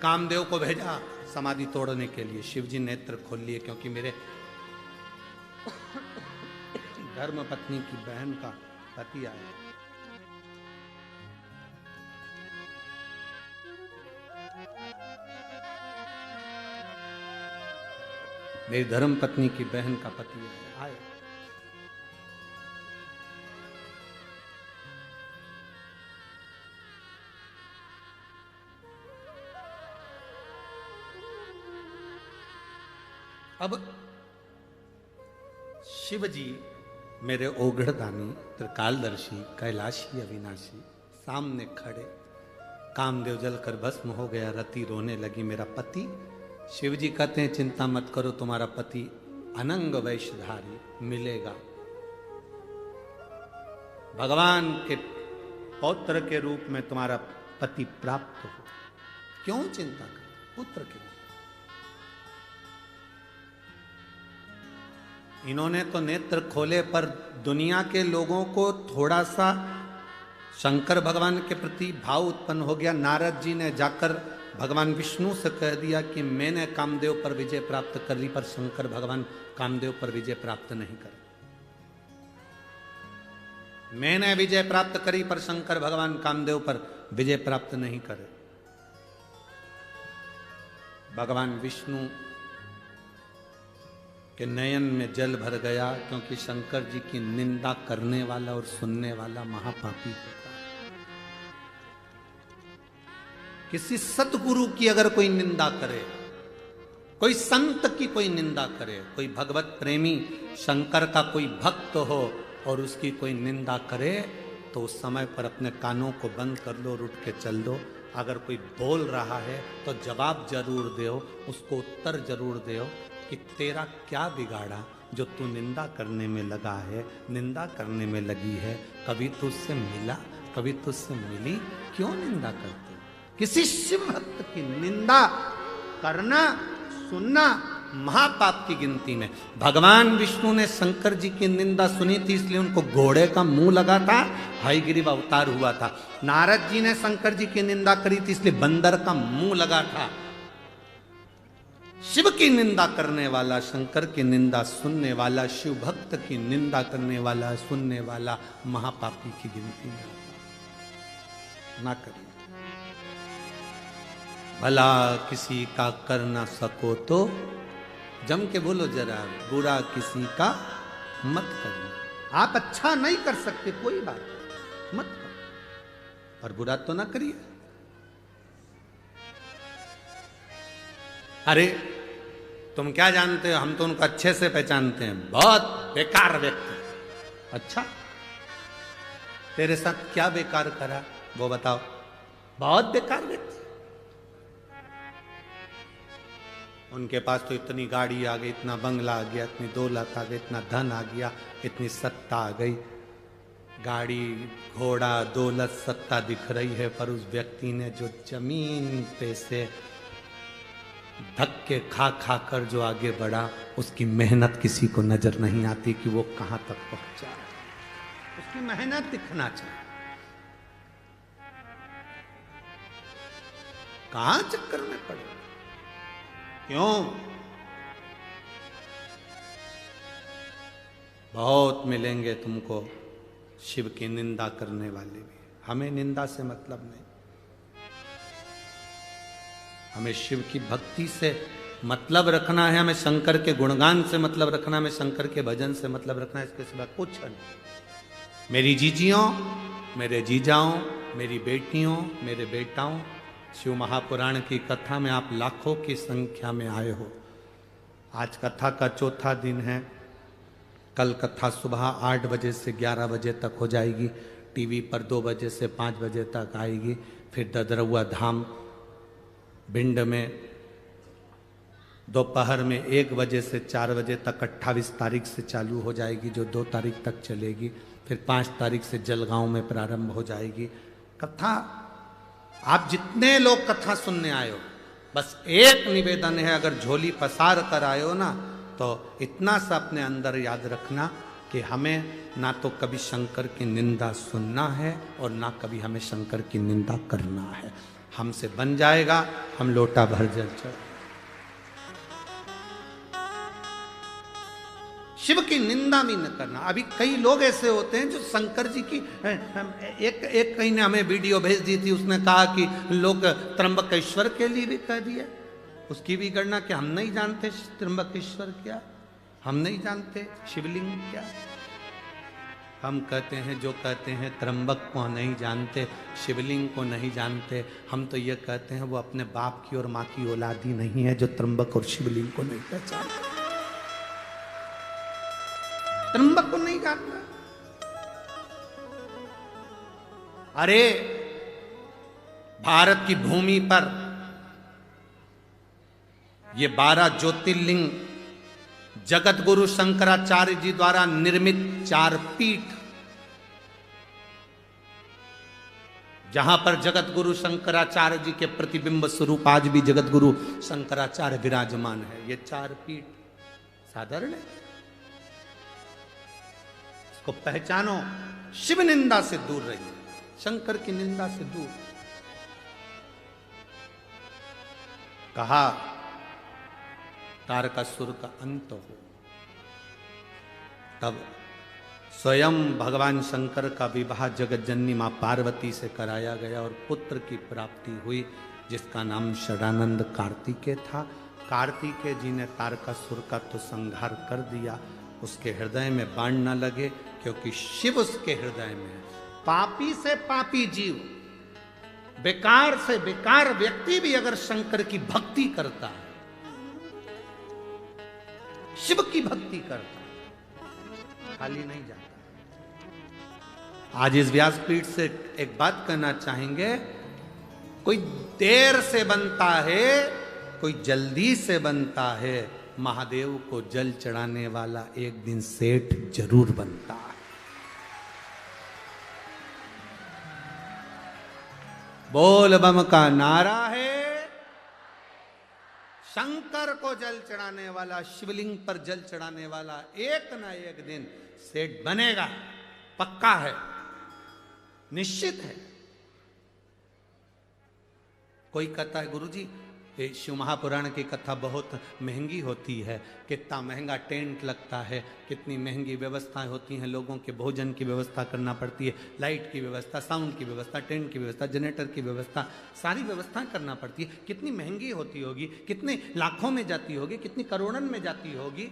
कामदेव को भेजा समाधि तोड़ने के लिए। शिव जी नेत्र खोल लिए, क्योंकि मेरे धर्म पत्नी की बहन का पति आया। मेरी धर्म पत्नी की बहन का पति आया। अब शिव जी मेरे ओघड़दानी, त्रिकालदर्शी, कैलाशी, अविनाशी सामने खड़े। कामदेव जलकर भस्म हो गया, रति रोने लगी, मेरा पति। शिव जी कहते हैं चिंता मत करो, तुम्हारा पति अनंग वैश्यधारी मिलेगा। भगवान के पौत्र के रूप में तुम्हारा पति प्राप्त हो। क्यों चिंता करो? पुत्र के रूप। इन्होंने तो नेत्र खोले, पर दुनिया के लोगों को थोड़ा सा शंकर भगवान के प्रति भाव उत्पन्न हो गया। नारद जी ने जाकर भगवान विष्णु से कह दिया कि मैंने कामदेव पर विजय प्राप्त कर ली, पर शंकर भगवान कामदेव पर विजय प्राप्त नहीं करे। मैंने विजय प्राप्त करी पर शंकर भगवान कामदेव पर विजय प्राप्त नहीं करे। भगवान विष्णु के नयन में जल भर गया, क्योंकि शंकर जी की निंदा करने वाला और सुनने वाला महापापी होता है। किसी सतगुरु की अगर कोई निंदा करे, कोई संत की कोई निंदा करे, कोई भगवत प्रेमी शंकर का कोई भक्त हो और उसकी कोई निंदा करे, तो उस समय पर अपने कानों को बंद कर लो और उठ के चल दो। अगर कोई बोल रहा है तो जवाब जरूर दो, उसको उत्तर जरूर दो कि तेरा क्या बिगाड़ा जो तू निंदा करने में लगा है, निंदा करने में लगी है। कभी तुझसे मिला, कभी तुझसे मिली, क्यों निंदा करते? किसी शिव भक्त की निंदा करना, सुनना महापाप की गिनती में। भगवान विष्णु ने शंकर जी की निंदा सुनी थी, इसलिए उनको घोड़े का मुंह लगा था, हयग्रीव अवतार हुआ था। नारद जी ने शंकर जी की निंदा करी थी, इसलिए बंदर का मुंह लगा था। शिव की निंदा करने वाला, शंकर की निंदा सुनने वाला, शिव भक्त की निंदा करने वाला, सुनने वाला महापापी की गिनती में ना करिए। भला किसी का कर ना सको तो जम के बोलो जरा, बुरा किसी का मत करना। आप अच्छा नहीं कर सकते, कोई बात नहीं, मत करो, पर बुरा तो ना करिए। अरे तुम क्या जानते हो, हम तो उनको अच्छे से पहचानते हैं, बहुत बेकार व्यक्ति। अच्छा, तेरे साथ क्या बेकार करा वो बताओ। बहुत बेकार व्यक्ति। उनके पास तो इतनी गाड़ी आ गई, इतना बंगला आ गया, इतनी दौलत आ गई, इतना धन आ गया, इतनी सत्ता आ गई। गाड़ी घोड़ा दौलत सत्ता दिख रही है, पर उस व्यक्ति ने जो जमीन पे से धक्के खा खा कर जो आगे बढ़ा, उसकी मेहनत किसी को नजर नहीं आती कि वो कहां तक पहुंचा है। उसकी मेहनत दिखना चाहिए। कहां चक्कर में पड़े, क्यों? बहुत मिलेंगे तुमको शिव की निंदा करने वाले भी। हमें निंदा से मतलब नहीं, हमें शिव की भक्ति से मतलब रखना है, हमें शंकर के गुणगान से मतलब रखना, हमें शंकर के भजन से मतलब रखना है, इसके सिवा कुछ नहीं। मेरी जीजियों, मेरे जीजाओं, मेरी बेटियों, मेरे बेटाओं, शिव महापुराण की कथा में आप लाखों की संख्या में आए हो। आज कथा का चौथा दिन है। कल कथा सुबह 8 बजे से 11 बजे तक हो जाएगी। टीवी पर 2 बजे से 5 बजे तक आएगी। फिर ददरौआ धाम भिंड में दोपहर में 1 बजे से 4 बजे तक 28 तारीख से चालू हो जाएगी, जो 2 तारीख तक चलेगी। फिर 5 तारीख से जलगांव में प्रारंभ हो जाएगी कथा। आप जितने लोग कथा सुनने आए हो, बस एक निवेदन है, अगर झोली पसार कर आए हो ना, तो इतना सा अपने अंदर याद रखना कि हमें ना तो कभी शंकर की निंदा सुनना है और ना कभी हमें शंकर की निंदा करना है। हमसे बन जाएगा, हम लोटा भर जल चढ़। शिव की निंदा भी न करना। अभी कई लोग ऐसे होते हैं जो शंकर जी की एक कहीं ने हमें वीडियो भेज दी थी, उसने कहा कि लोग त्र्यंबकेश्वर के लिए भी कह दिए। उसकी भी गणना कि हम नहीं जानते त्र्यंबकेश्वर क्या, हम नहीं जानते शिवलिंग क्या। हम कहते हैं, जो कहते हैं त्र्यंबक को नहीं जानते, शिवलिंग को नहीं जानते, हम तो ये कहते हैं वो अपने बाप की और माँ की औलाद ही नहीं है जो त्र्यंबक और शिवलिंग को नहीं पहचानते। त्र्यंबक को नहीं जानना। अरे भारत की भूमि पर ये 12 ज्योतिर्लिंग जगत गुरु शंकराचार्य जी द्वारा निर्मित 4 पीठ, जहां पर जगत गुरु शंकराचार्य जी के प्रतिबिंब स्वरूप आज भी जगत गुरु शंकराचार्य विराजमान है। ये 4 पीठ साधारण है, इसको पहचानो। शिव निंदा से दूर रहिए, शंकर की निंदा से दूर। कहा तारकासुर का अंत हो, तब स्वयं भगवान शंकर का विवाह जगत जननी मां पार्वती से कराया गया और पुत्र की प्राप्ति हुई, जिसका नाम षडानंद कार्तिकेय था। कार्तिकेय जी ने तारकासुर का तो संहार कर दिया, उसके हृदय में बाण न लगे, क्योंकि शिव उसके हृदय में है। पापी से पापी जीव, बेकार से बेकार व्यक्ति भी अगर शंकर की भक्ति करता है, शिव की भक्ति करता है, खाली नहीं जाता। आज इस व्यासपीठ से एक बात कहना चाहेंगे, कोई देर से बनता है, कोई जल्दी से बनता है, महादेव को जल चढ़ाने वाला एक दिन सेठ जरूर बनता है। बोल बम का नारा है, शंकर को जल चढ़ाने वाला, शिवलिंग पर जल चढ़ाने वाला एक ना एक दिन सेठ बनेगा, पक्का है, निश्चित है। कोई कहता है गुरुजी ये शिव महापुराण की कथा बहुत महंगी होती है, कितना महंगा टेंट लगता है, कितनी महंगी व्यवस्थाएं होती हैं, लोगों के भोजन की व्यवस्था करना पड़ती है, लाइट की व्यवस्था, साउंड की व्यवस्था, टेंट की व्यवस्था, जनरेटर की व्यवस्था, सारी व्यवस्थाएं करना पड़ती है, कितनी महंगी होती होगी, कितने लाखों में जाती होगी, कितनी करोड़ों में जाती होगी।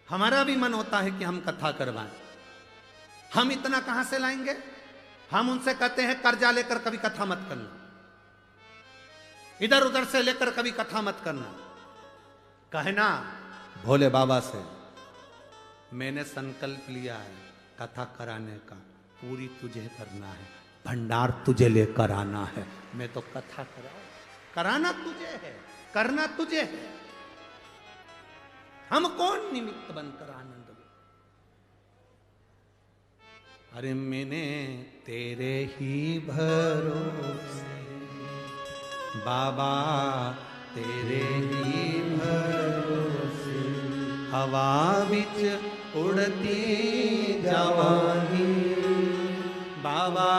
हमारा भी मन होता है कि हम कथा करवाएं। हम इतना कहां से लाएंगे? हम उनसे कहते हैं कर्जा लेकर कभी कथा मत करना, इधर उधर से लेकर कभी कथा मत करना। कहना भोले बाबा से, मैंने संकल्प लिया है कथा कराने का, पूरी तुझे करना है, भंडार तुझे लेकर आना है। मैं तो कथा कराना तुझे है, करना तुझे है। हम कौन निमित्त बनकर आनंद ले? अरे मैंने तेरे ही भरोसे बाबा, तेरे ही भरोसे हवा बिच उड़ती जवानी बाबा।